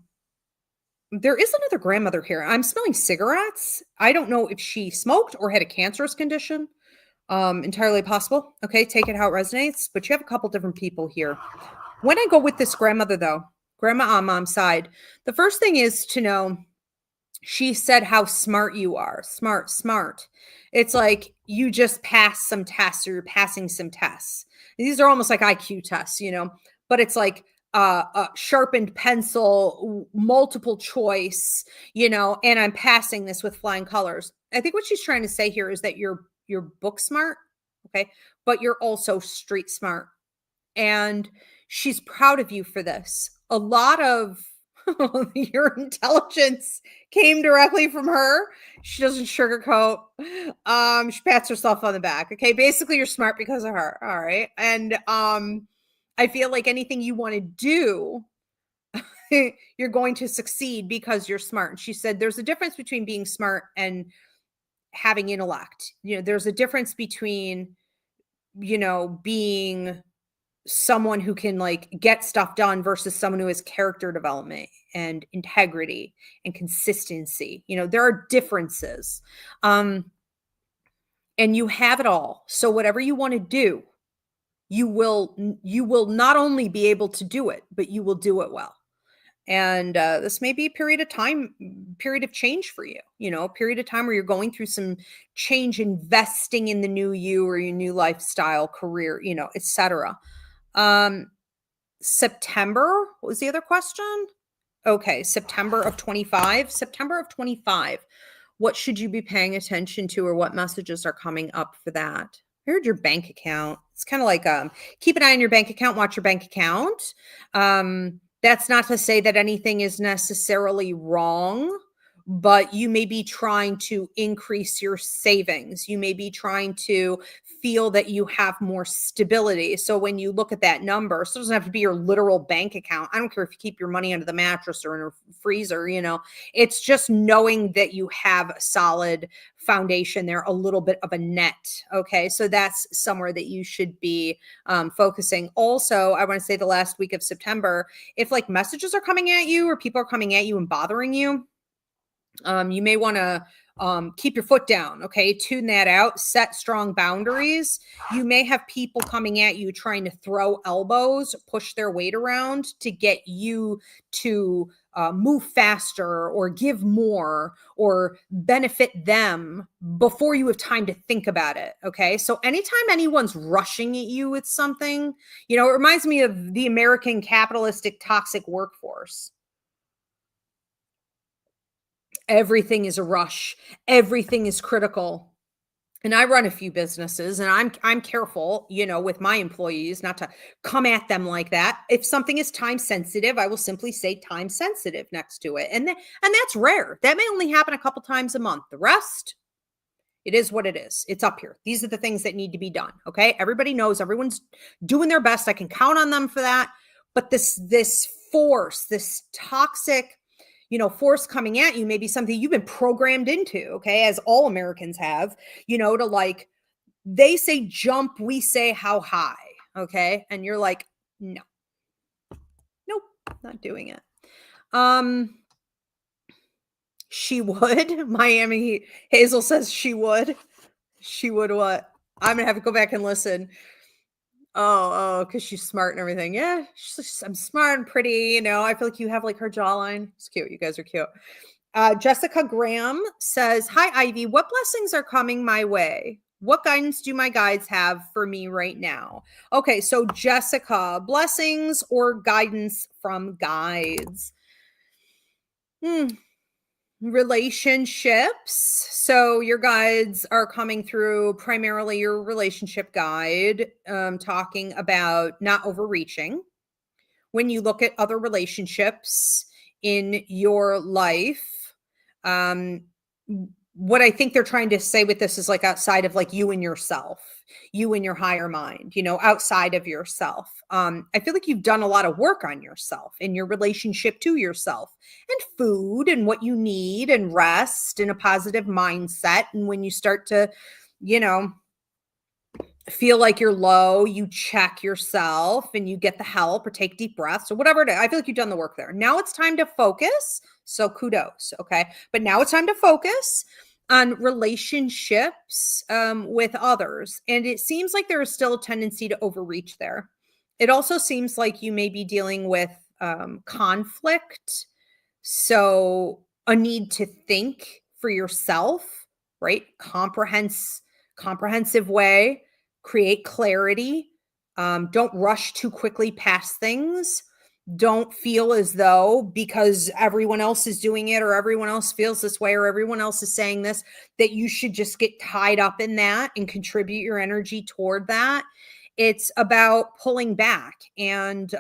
is another grandmother here. I'm smelling cigarettes. I don't know if she smoked or had a cancerous condition. Entirely possible. Okay, take it how it resonates. But you have a couple different people here. When I go with this grandmother, though, grandma on mom's side, the first thing is to know, she said how smart you are. Smart. It's like you just passed some tests, or you're passing some tests. These are almost like IQ tests, but it's like a sharpened pencil, multiple choice, and I'm passing this with flying colors. I think what she's trying to say here is that you're book smart, okay, but you're also street smart. And she's proud of you for this. A lot of your intelligence came directly from her. She doesn't sugarcoat. She pats herself on the back. Okay, basically you're smart because of her. All right. And I feel like anything you want to do, you're going to succeed because you're smart. And she said there's a difference between being smart and having intellect. There's a difference between, being someone who can like get stuff done versus someone who has character development and integrity and consistency. There are differences. And you have it all. So whatever you want to do, you will not only be able to do it, but you will do it well. And this may be a period of change for you, a period of time where you're going through some change, investing in the new you or your new lifestyle, career, etc. September, what was the other question? Okay, September of 25. What should you be paying attention to, or what messages are coming up for that? I heard your bank account. It's kind of like keep an eye on your bank account, watch your bank account. That's not to say that anything is necessarily wrong, but you may be trying to increase your savings. You may be trying to feel that you have more stability. So when you look at that number, so it doesn't have to be your literal bank account. I don't care if you keep your money under the mattress or in a freezer, it's just knowing that you have a solid foundation there, a little bit of a net. Okay. So that's somewhere that you should be focusing. Also, I want to say the last week of September, if like messages are coming at you or people are coming at you and bothering you, you may want to keep your foot down. Okay. Tune that out, set strong boundaries. You may have people coming at you trying to throw elbows, push their weight around to get you to move faster or give more or benefit them before you have time to think about it. Okay. So anytime anyone's rushing at you with something, it reminds me of the American capitalistic toxic workforce. Everything is a rush. Everything is critical. And I run a few businesses and I'm careful, with my employees not to come at them like that. If something is time sensitive, I will simply say time sensitive next to it. And that's rare. That may only happen a couple times a month. The rest, it is what it is. It's up here. These are the things that need to be done. Okay. Everybody knows everyone's doing their best. I can count on them for that. But this force, this toxic force coming at you may be something you've been programmed into, okay, as all Americans have, to like, they say jump, we say how high, okay? And you're like, no, nope, not doing it. She would. Miami Hazel says she would. She would what? I'm gonna have to go back and listen. Oh, because she's smart and everything. Yeah, I'm smart and pretty. I feel like you have like her jawline. It's cute. You guys are cute. Jessica Graham says, "Hi, Ivy. What blessings are coming my way? What guidance do my guides have for me right now?" Okay, so Jessica, blessings or guidance from guides. Relationships. So your guides are coming through primarily your relationship guide, talking about not overreaching. When you look at other relationships in your life, what I think they're trying to say with this is like outside of like you and yourself, you and your higher mind, outside of yourself. I feel like you've done a lot of work on yourself in your relationship to yourself and food and what you need and rest and a positive mindset. And when you start to, feel like you're low, you check yourself and you get the help or take deep breaths or whatever it is. I feel like you've done the work there. Now it's time to focus. So kudos. Okay. But now it's time to focus on relationships with others. And it seems like there is still a tendency to overreach there. It also seems like you may be dealing with conflict. So a need to think for yourself, right? Comprehensive way. Create clarity. Don't rush too quickly past things. Don't feel as though because everyone else is doing it or everyone else feels this way or everyone else is saying this, that you should just get tied up in that and contribute your energy toward that. It's about pulling back and,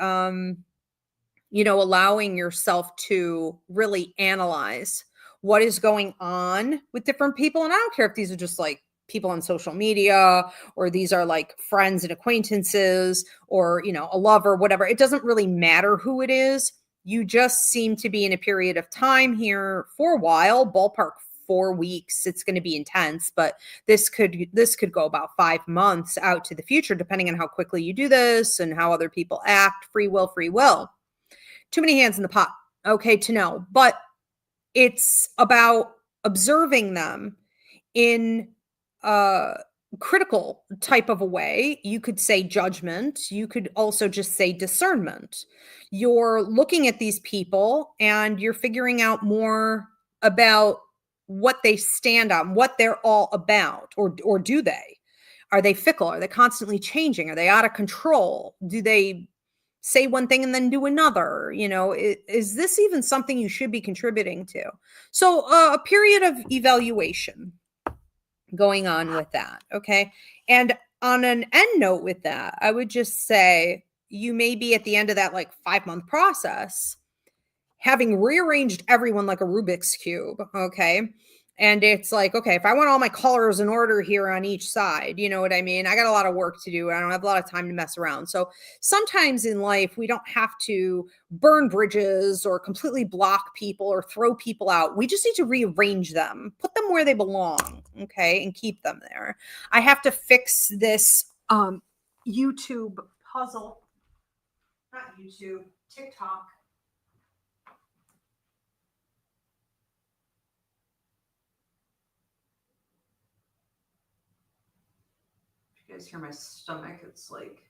allowing yourself to really analyze what is going on with different people. And I don't care if these are just like people on social media, or these are like friends and acquaintances, or, a lover, whatever. It doesn't really matter who it is. You just seem to be in a period of time here for a while, ballpark 4 weeks. It's going to be intense, but this could go about 5 months out to the future, depending on how quickly you do this and how other people act. Free will. Too many hands in the pot. Okay, to know, but it's about observing them in critical type of a way. You could say judgment. You could also just say discernment. You're looking at these people and you're figuring out more about what they stand on, what they're all about, or do they? Are they fickle? Are they constantly changing? Are they out of control? Do they say one thing and then do another? Is this even something you should be contributing to? So a period of evaluation going on with that. Okay. And on an end note with that, I would just say you may be at the end of that like 5-month process having rearranged everyone like a Rubik's Cube, okay? And it's like, okay, if I want all my colors in order here on each side, you know what I mean? I got a lot of work to do. I don't have a lot of time to mess around. So sometimes in life, we don't have to burn bridges or completely block people or throw people out. We just need to rearrange them, put them where they belong, okay, and keep them there. I have to fix this YouTube puzzle, not YouTube, TikTok. You guys hear my stomach? It's like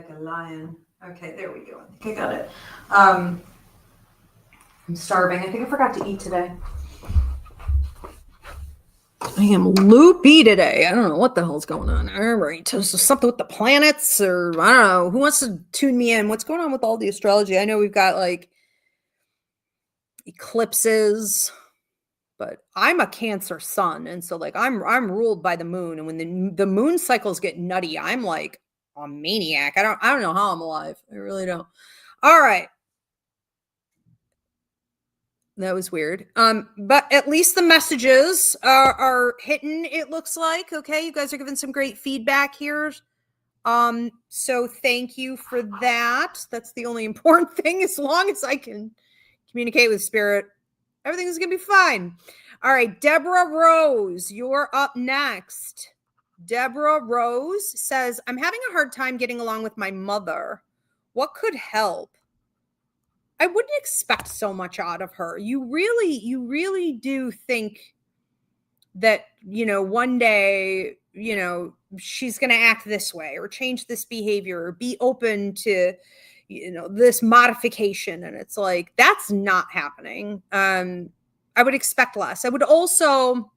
a lion. Okay, there we go. I think I got it. I'm starving. I think I forgot to eat today. I am loopy today. I don't know what the hell's going on. All right. So something with the planets, or I don't know. Who wants to tune me in? What's going on with all the astrology? I know we've got like eclipses, but I'm a Cancer sun, and so like I'm ruled by the moon, and when the moon cycles get nutty, I'm like a maniac. I don't know how I'm alive. I really don't. All right. That was weird. But at least the messages are hitting, it looks like. Okay, you guys are giving some great feedback here. So thank you for that. That's the only important thing. As long as I can communicate with spirit, everything is gonna be fine. All right, Deborah Rose, you're up next. Deborah Rose says, I'm having a hard time getting along with my mother. What could help? I wouldn't expect so much out of her. You really do think that, one day, she's going to act this way or change this behavior or be open to, this modification. And it's like, that's not happening. I would expect less. I would also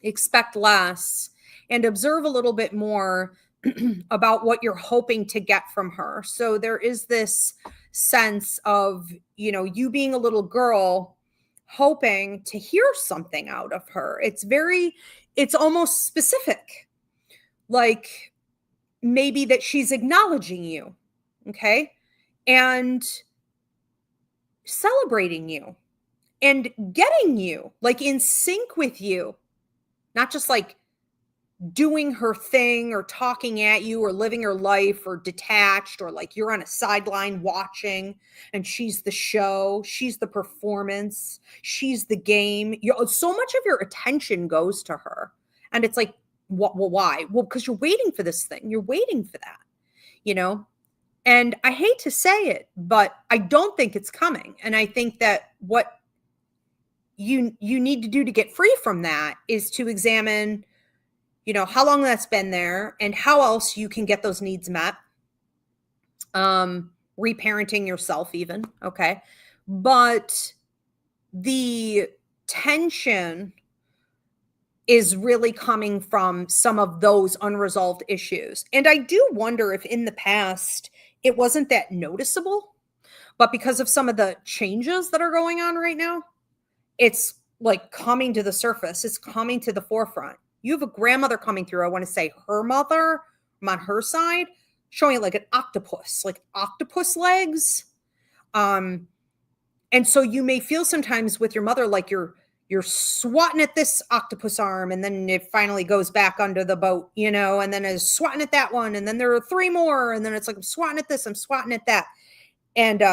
expect less and observe a little bit more about what you're hoping to get from her. So there is this sense of, you being a little girl hoping to hear something out of her. It's almost specific. Like maybe that she's acknowledging you, okay? And celebrating you and getting you like in sync with you, not just like doing her thing or talking at you or living her life or detached or like you're on a sideline watching and she's the show, she's the performance, she's the game. So much of your attention goes to her. And it's like, why? Well, because you're waiting for this thing. You're waiting for that, And I hate to say it, but I don't think it's coming. And I think that what you need to do to get free from that is to examine how long that's been there and how else you can get those needs met. Reparenting yourself even. Okay. But the tension is really coming from some of those unresolved issues. And I do wonder if in the past it wasn't that noticeable, but because of some of the changes that are going on right now, it's like coming to the surface. It's coming to the forefront. You have a grandmother coming through. I want to say her mother, I'm on her side, showing it like an octopus, like octopus legs. And so you may feel sometimes with your mother like you're swatting at this octopus arm, and then it finally goes back under the boat, and then is swatting at that one, and then there are 3 more, and then it's like I'm swatting at this, I'm swatting at that. And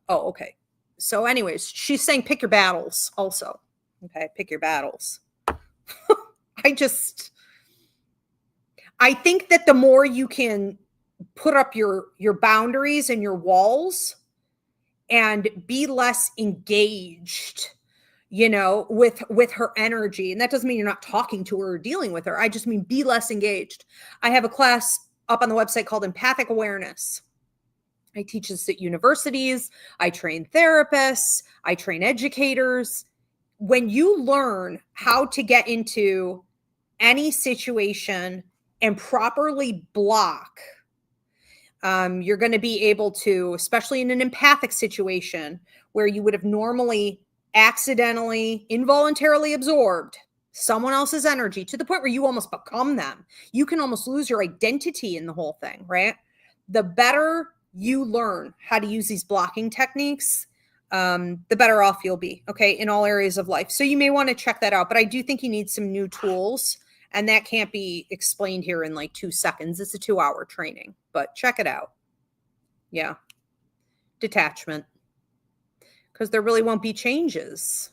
okay. So anyways, she's saying pick your battles also. Okay, pick your battles. I think that the more you can put up your boundaries and your walls and be less engaged, with her energy. And that doesn't mean you're not talking to her or dealing with her. I just mean be less engaged. I have a class up on the website called Empathic Awareness. I teach this at universities. I train therapists. I train educators. When you learn how to get into any situation and properly block, you're going to be able to, especially in an empathic situation where you would have normally accidentally, involuntarily absorbed someone else's energy to the point where you almost become them. You can almost lose your identity in the whole thing, right? The better you learn how to use these blocking techniques, the better off you'll be, okay, in all areas of life. So you may want to check that out, but I do think you need some new tools, and that can't be explained here in like 2 seconds. It's a 2-hour training, but check it out. Yeah. Detachment. Because there really won't be changes.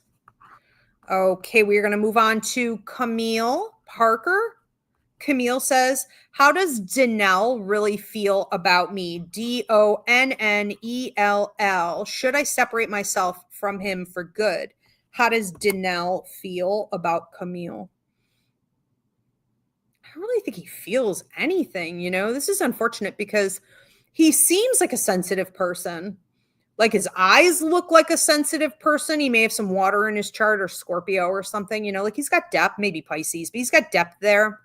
Okay, we're going to move on to Camille Parker. Camille says, how does Donnell really feel about me? Donnell. Should I separate myself from him for good? How does Donnell feel about Camille? I don't really think he feels anything, you know? This is unfortunate because he seems like a sensitive person. Like his eyes look like a sensitive person. He may have some water in his chart or Scorpio or something, you know, like he's got depth, maybe Pisces, but he's got depth there.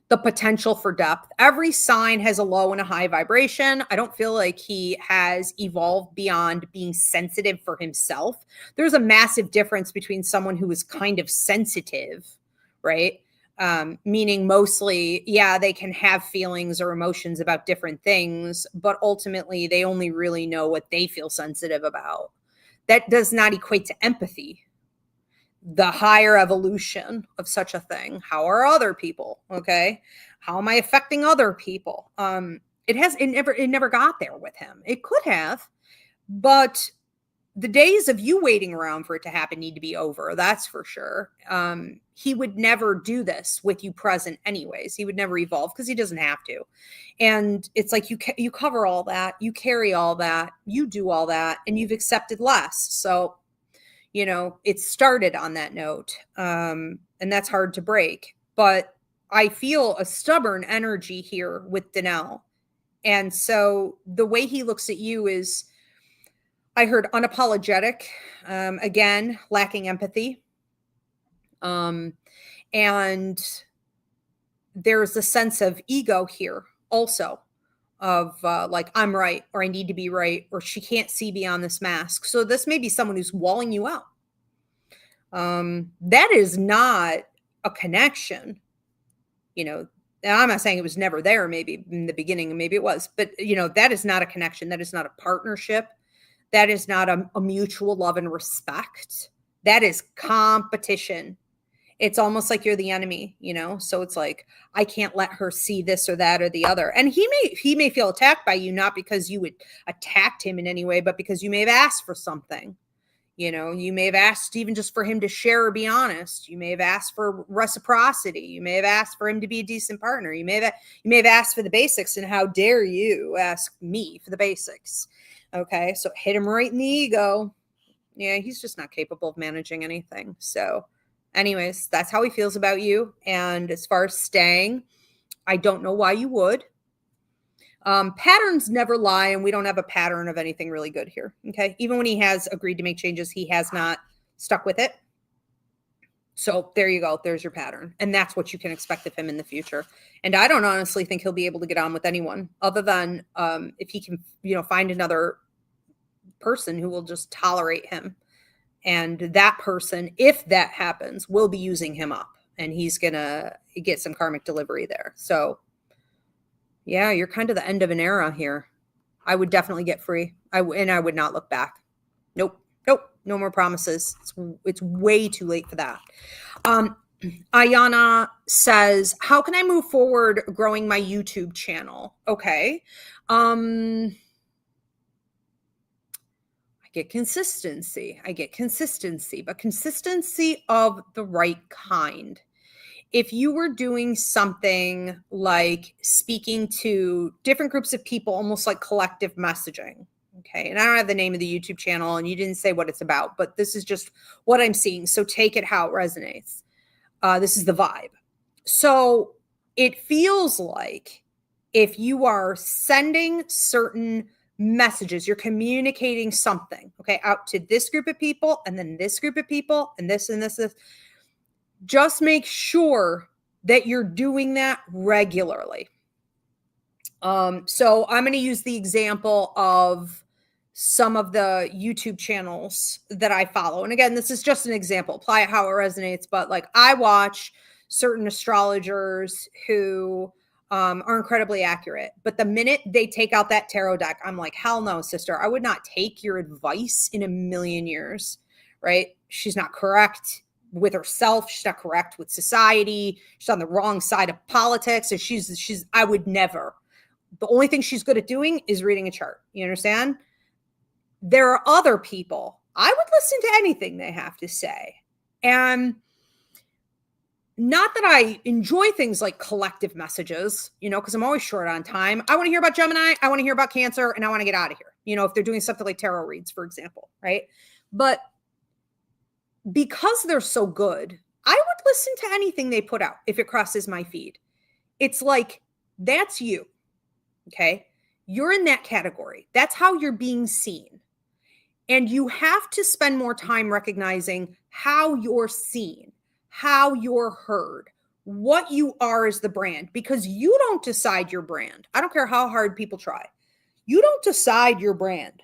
The potential for depth. Every sign has a low and a high vibration. I don't feel like he has evolved beyond being sensitive for himself. There's a massive difference between someone who is kind of sensitive, right? Meaning mostly, yeah, they can have feelings or emotions about different things, but ultimately they only really know what they feel sensitive about. That does not equate to empathy. The higher evolution of such a thing. How are other people? Okay. How am I affecting other people? It never got there with him. It could have, but the days of you waiting around for it to happen need to be over. That's for sure. He would never do this with you present anyways. He would never evolve because he doesn't have to. And it's like you cover all that, you carry all that, you do all that, and you've accepted less. So, you know, it started on that note. And that's hard to break. But I feel a stubborn energy here with Donnell. And so the way he looks at you is, I heard unapologetic, again, lacking empathy. And there's a sense of ego here also of like, I'm right, or I need to be right, or she can't see beyond this mask. So this may be someone who's walling you out. That is not a connection. You know, I'm not saying it was never there, maybe in the beginning, maybe it was, but you know, that is not a connection. That is not a partnership. That is not a mutual love and respect. That is competition. It's almost like you're the enemy, you know? So it's like, I can't let her see this or that or the other. And he may feel attacked by you, not because you would attacked him in any way, but because you may have asked for something. You know, you may have asked even just for him to share or be honest. You may have asked for reciprocity. You may have asked for him to be a decent partner. You may have asked for the basics, and how dare you ask me for the basics? Okay, so hit him right in the ego. Yeah, he's just not capable of managing anything. So anyways, that's how he feels about you. And as far as staying, I don't know why you would. Patterns never lie, and we don't have a pattern of anything really good here. Okay. Even when he has agreed to make changes, he has not stuck with it. So there you go. There's your pattern. And that's what you can expect of him in the future. And I don't honestly think he'll be able to get on with anyone other than if he can, you know, find another person who will just tolerate him. And that person, if that happens, will be using him up, and he's going to get some karmic delivery there. So yeah, you're kind of the end of an era here. I would definitely get free. I would not look back. Nope. No more promises. It's way too late for that. Ayana says, how can I move forward growing my YouTube channel? Okay. I get consistency, but consistency of the right kind. If you were doing something like speaking to different groups of people, almost like collective messaging, okay, and I don't have the name of the YouTube channel, and you didn't say what it's about, but this is just what I'm seeing. So take it how it resonates. This is the vibe. So it feels like if you are sending certain messages, you're communicating something, okay, out to this group of people, and then this group of people, and this and this. Just make sure that you're doing that regularly. So I'm going to use the example of some of the YouTube channels that I follow. And again, this is just an example. Apply it how it resonates. But like I watch certain astrologers who are incredibly accurate. But the minute they take out that tarot deck, I'm like, hell no, sister. I would not take your advice in a million years, right? She's not correct with herself. She's not correct with society. She's on the wrong side of politics. And I would never. The only thing she's good at doing is reading a chart. You understand? There are other people, I would listen to anything they have to say. And not that I enjoy things like collective messages, because I'm always short on time. I want to hear about Gemini. I want to hear about Cancer, and I want to get out of here. If they're doing something like tarot reads, for example, right? But because they're so good, I would listen to anything they put out if it crosses my feed. It's like, that's you, okay? You're in that category. That's how you're being seen. And you have to spend more time recognizing how you're seen, how you're heard, what you are as the brand, because you don't decide your brand. I don't care how hard people try. You don't decide your brand.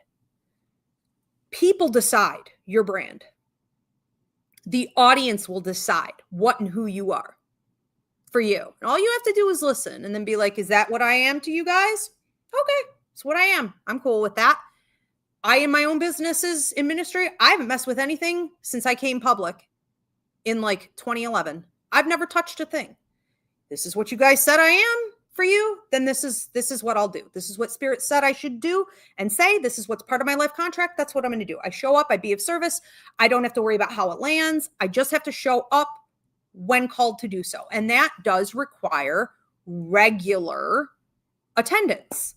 People decide your brand. The audience will decide what and who you are for you. And all you have to do is listen and then be like, is that what I am to you guys? Okay, it's what I am. I'm cool with that. I, in my own businesses in ministry, I haven't messed with anything since I came public in like 2011. I've never touched a thing. This is what you guys said I am for you. Then this is what I'll do. This is what Spirit said I should do and say. This is what's part of my life contract. That's what I'm going to do. I show up. I be of service. I don't have to worry about how it lands. I just have to show up when called to do so. And that does require regular attendance.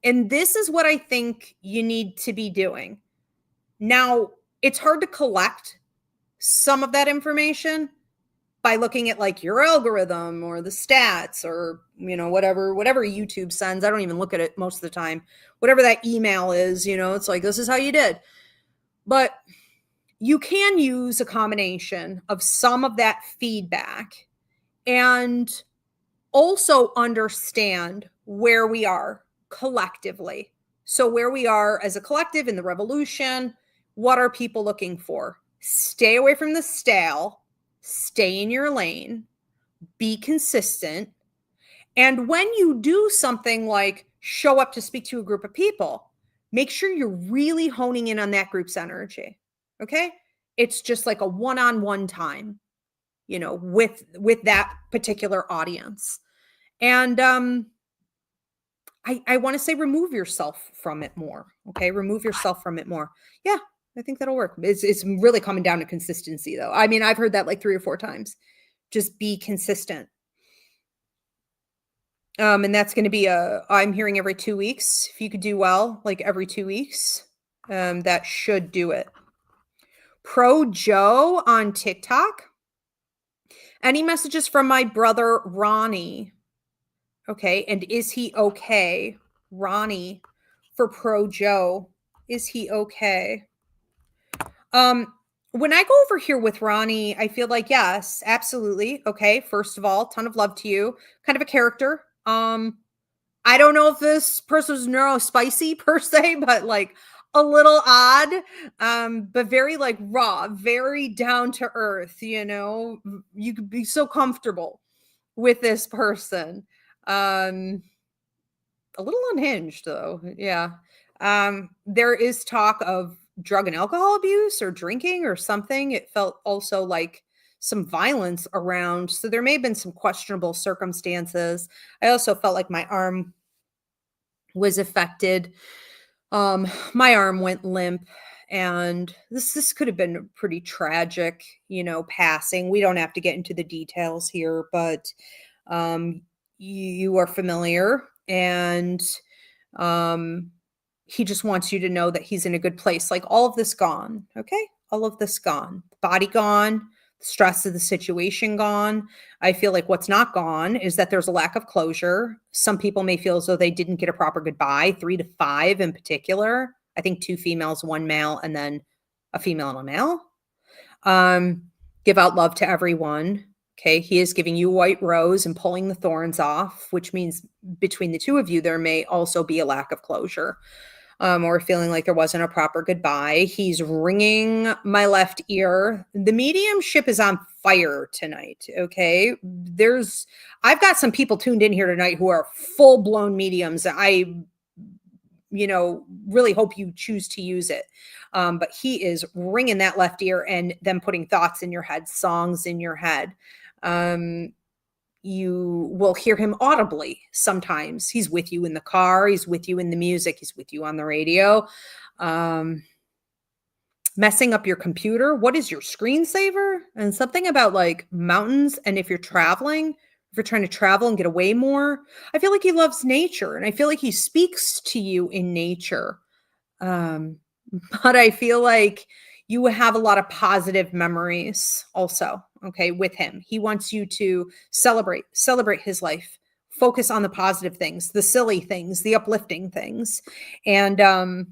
And this is what I think you need to be doing. Now, it's hard to collect some of that information by looking at like your algorithm or the stats or, whatever YouTube sends. I don't even look at it most of the time. Whatever that email is, it's like, this is how you did. But you can use a combination of some of that feedback and also understand where we are collectively. So where we are as a collective in the revolution, what are people looking for? Stay away from the stale, stay in your lane, be consistent. And when you do something like show up to speak to a group of people, make sure you're really honing in on that group's energy. Okay? It's just like a one-on-one time, with that particular audience. And I want to say remove yourself from it more. Okay. Remove yourself from it more. Yeah, I think that'll work. It's really coming down to consistency though. I mean, I've heard that like 3 or 4 times. Just be consistent. And that's going to be I'm hearing every 2 weeks. If you could do well, like every 2 weeks, that should do it. Pro Joe on TikTok. Any messages from my brother, Ronnie? Okay. And is he okay? Ronnie for Pro Joe. Is he okay? When I go over here with Ronnie, I feel like, yes, absolutely. Okay. First of all, ton of love to you. Kind of a character. I don't know if this person's neurospicy per se, but like a little odd, but very like raw, very down to earth, you could be so comfortable with this person. A little unhinged though. Yeah. There is talk of drug and alcohol abuse or drinking or something. It felt also like some violence around. So there may have been some questionable circumstances. I also felt like my arm was affected. My arm went limp, and this could have been pretty tragic, passing. We don't have to get into the details here, but you are familiar, and he just wants you to know that he's in a good place. Like all of this gone. Okay. All of this gone, body gone, stress of the situation gone. I feel like what's not gone is that there's a lack of closure. Some people may feel as though they didn't get a proper goodbye, 3 to 5 in particular. I think 2 females, 1 male, and then a female and a male. Give out love to everyone. Okay. He is giving you white rose and pulling the thorns off, which means between the two of you, there may also be a lack of closure. or feeling like there wasn't a proper goodbye. He's ringing my left ear. The mediumship is on fire tonight. Okay. I've got some people tuned in here tonight who are full blown mediums. I really hope you choose to use it. But he is ringing that left ear and then putting thoughts in your head, songs in your head. You will hear him audibly sometimes. He's with you in the car. He's with you in the music. He's with you on the radio. Messing up your computer. What is your screensaver? And something about like mountains. And if you're traveling, if you're trying to travel and get away more, I feel like he loves nature. And I feel like he speaks to you in nature. But I feel like you have a lot of positive memories also, okay, with him. He wants you to celebrate his life, focus on the positive things, the silly things, the uplifting things. And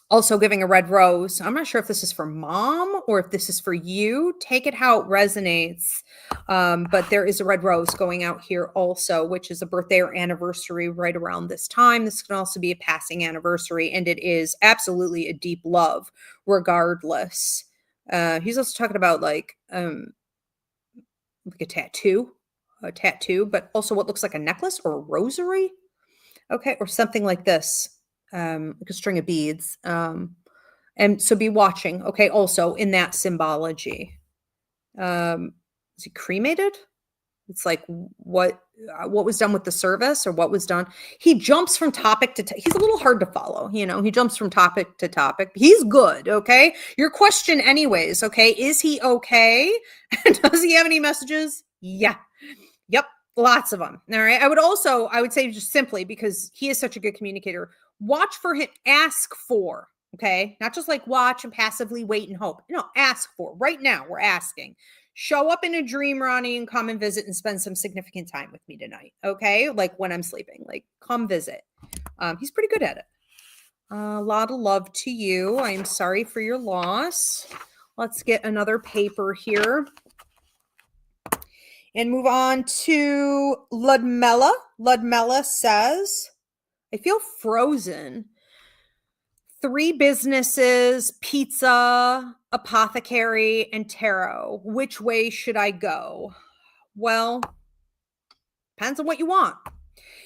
also giving a red rose. I'm not sure if this is for mom or if this is for you. Take it how it resonates. But there is a red rose going out here also, which is a birthday or anniversary right around this time. This can also be a passing anniversary, and it is absolutely a deep love regardless. He's also talking about like a tattoo, but also what looks like a necklace or a rosary. Okay. Or something like this. Like a string of beads. And so be watching. Okay. Also in that symbology. Is he cremated? It's like what was done with the service or what was done. He jumps from topic to he's a little hard to follow. He jumps from topic to topic. He's good. Okay. Your question anyways. Okay. Is he okay? Does he have any messages? Yeah. Yep. Lots of them. All right. I would say just simply because he is such a good communicator, watch for him, ask for, okay. Not just like watch and passively wait and hope. No, ask for right now. We're asking. Show up in a dream, Ronnie, and come and visit and spend some significant time with me tonight. Okay. Like when I'm sleeping, like come visit. He's pretty good at it. A lot of love to you. I am sorry for your loss. Let's get another paper here and move on to Ludmilla. Ludmilla says, I feel frozen. 3 businesses, pizza, apothecary, and tarot. Which way should I go? Well, depends on what you want.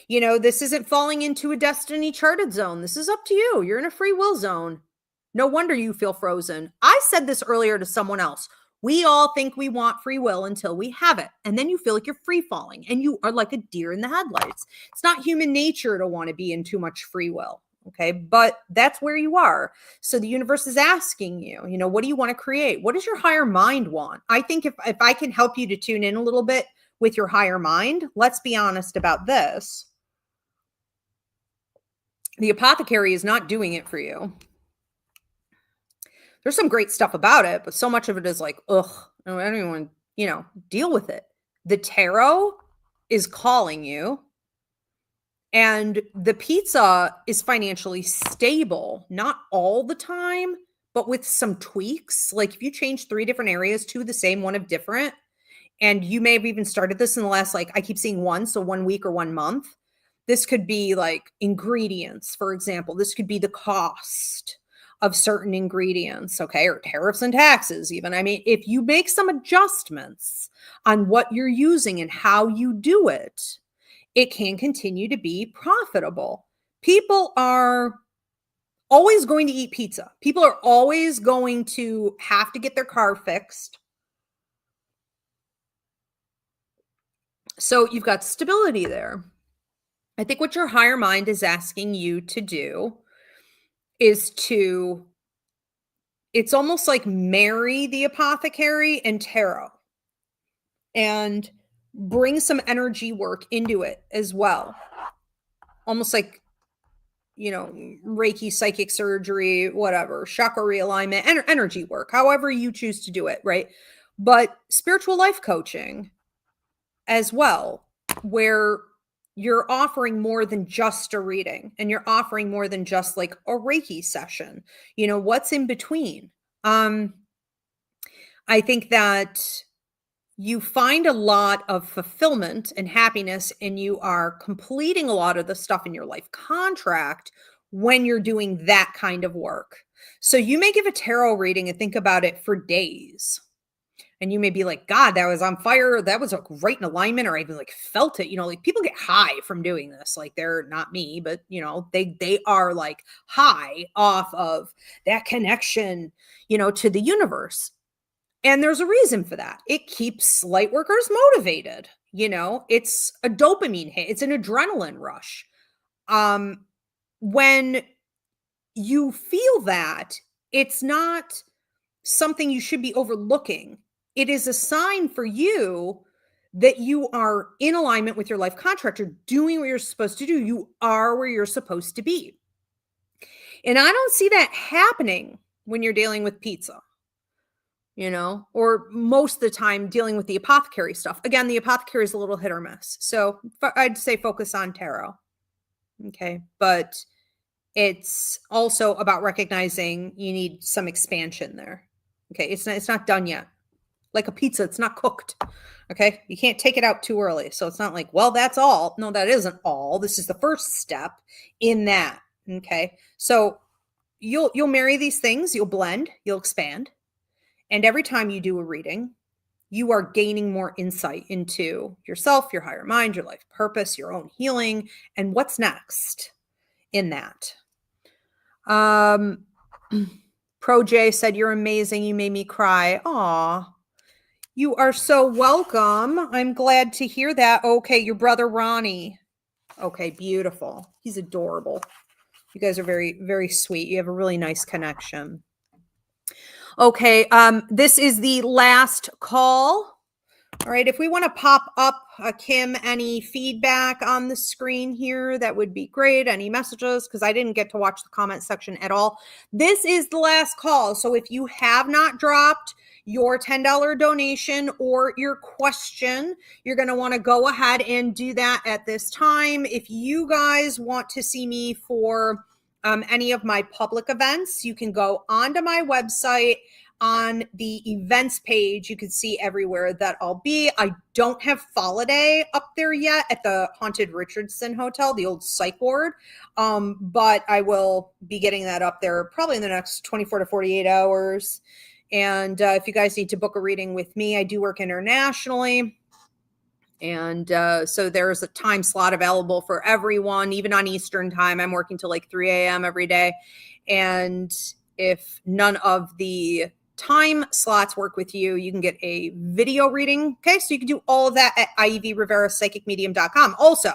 This isn't falling into a destiny charted zone. This is up to you. You're in a free will zone. No wonder you feel frozen. I said this earlier to someone else. We all think we want free will until we have it. And then you feel like you're free falling and you are like a deer in the headlights. It's not human nature to want to be in too much free will. Okay. But that's where you are. So the universe is asking you, what do you want to create? What does your higher mind want? I think if I can help you to tune in a little bit with your higher mind, let's be honest about this. The apothecary is not doing it for you. There's some great stuff about it, but so much of it is like, ugh, I don't even want to, deal with it. The tarot is calling you. And the pizza is financially stable, not all the time, but with some tweaks. Like if you change 3 different areas to the same one of different, and you may have even started this in the last, I keep seeing 1 week or 1 month. This could be like ingredients, for example. This could be the cost of certain ingredients, okay, or tariffs and taxes even. I mean, if you make some adjustments on what you're using and how you do it, it can continue to be profitable. People are always going to eat pizza. People are always going to have to get their car fixed. So you've got stability there. I think what your higher mind is asking you to do is it's almost like marry the apothecary and tarot and bring some energy work into it as well. Almost like, Reiki, psychic surgery, whatever, chakra realignment, energy work, however you choose to do it, right? But spiritual life coaching as well, where you're offering more than just a reading and you're offering more than just like a Reiki session. What's in between? I think that you find a lot of fulfillment and happiness and you are completing a lot of the stuff in your life contract when you're doing that kind of work. So you may give a tarot reading and think about it for days. And you may be like, God, that was on fire. That was like right in alignment, or I even like felt it. Like people get high from doing this. Like they're not me, but they are like high off of that connection, to the universe. And there's a reason for that. It keeps light workers motivated. It's a dopamine hit. It's an adrenaline rush. When you feel that, it's not something you should be overlooking. It is a sign for you that you are in alignment with your life contract. You're doing what you're supposed to do. You are where you're supposed to be. And I don't see that happening when you're dealing with pizza, or most of the time dealing with the apothecary stuff. Again, the apothecary is a little hit or miss. So I'd say focus on tarot. Okay. But it's also about recognizing you need some expansion there. Okay. It's not done yet. Like a pizza, it's not cooked. Okay. You can't take it out too early. So it's not like, well, that's all. No, that isn't all. This is the first step in that. Okay. So you'll marry these things, you'll blend, you'll expand. And every time you do a reading, you are gaining more insight into yourself, your higher mind, your life purpose, your own healing, and what's next in that. Pro J said, you're amazing. You made me cry. Aw, you are so welcome. I'm glad to hear that. Okay, your brother Ronnie. Okay, beautiful. He's adorable. You guys are very, very sweet. You have a really nice connection. Okay, this is the last call. All right, if we want to pop up, Kim, any feedback on the screen here, that would be great. Any messages, because I didn't get to watch the comment section at all. This is the last call. So if you have not dropped your $10 donation or your question, you're going to want to go ahead and do that at this time. If you guys want to see me for any of my public events, you can go onto my website. On the events page, you can see everywhere that I'll be. I don't have Holiday up there yet at the Haunted Richardson Hotel, the old psych ward, but I will be getting that up there probably in the next 24 to 48 hours. And if you guys need to book a reading with me, I do work internationally. And so there's a time slot available for everyone, even on Eastern time. I'm working till like 3 a.m. every day. And if none of the time slots work with you, you can get a video reading. Okay, so you can do all of that at Ivy Rivera Psychic Medium.com. Also,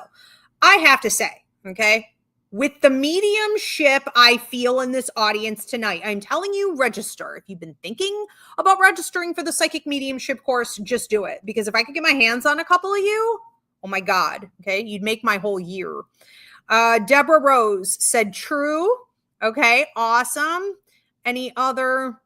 I have to say, okay, with the mediumship I feel in this audience tonight, I'm telling you, register. If you've been thinking about registering for the psychic mediumship course, just do it. Because if I could get my hands on a couple of you, oh my God, okay, you'd make my whole year. Deborah Rose said true. Okay, awesome. Any other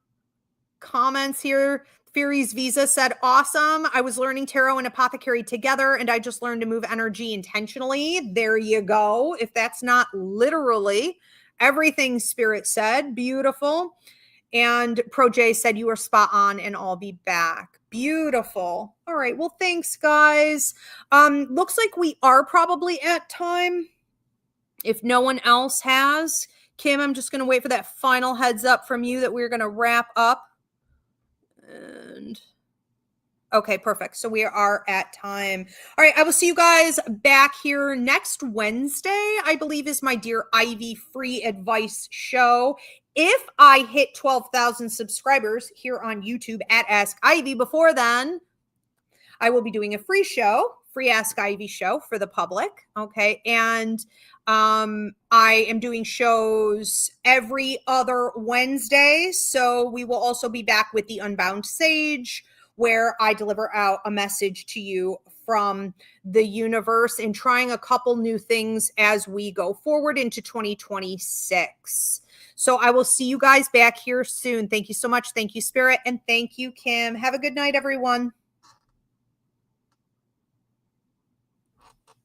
comments here? Fury's Visa said, awesome. I was learning tarot and apothecary together, and I just learned to move energy intentionally. There you go. If that's not literally everything Spirit said, beautiful. And Pro J said, you are spot on, and I'll be back. Beautiful. All right. Well, thanks, guys. Looks like we are probably at time. If no one else has, Kim, I'm just going to wait for that final heads up from you that we're going to wrap up. And okay, perfect. So we are at time. All right. I will see you guys back here next Wednesday, I believe is my Dear Ivy free advice show. If I hit 12,000 subscribers here on YouTube at Ask Ivy before then, I will be doing a free show, free Ask Ivy show for the public. Okay. And I am doing shows every other Wednesday. So we will also be back with the Unbound Sage, where I deliver out a message to you from the universe and trying a couple new things as we go forward into 2026. So I will see you guys back here soon. Thank you so much. Thank you, Spirit. And thank you, Kim. Have a good night, everyone.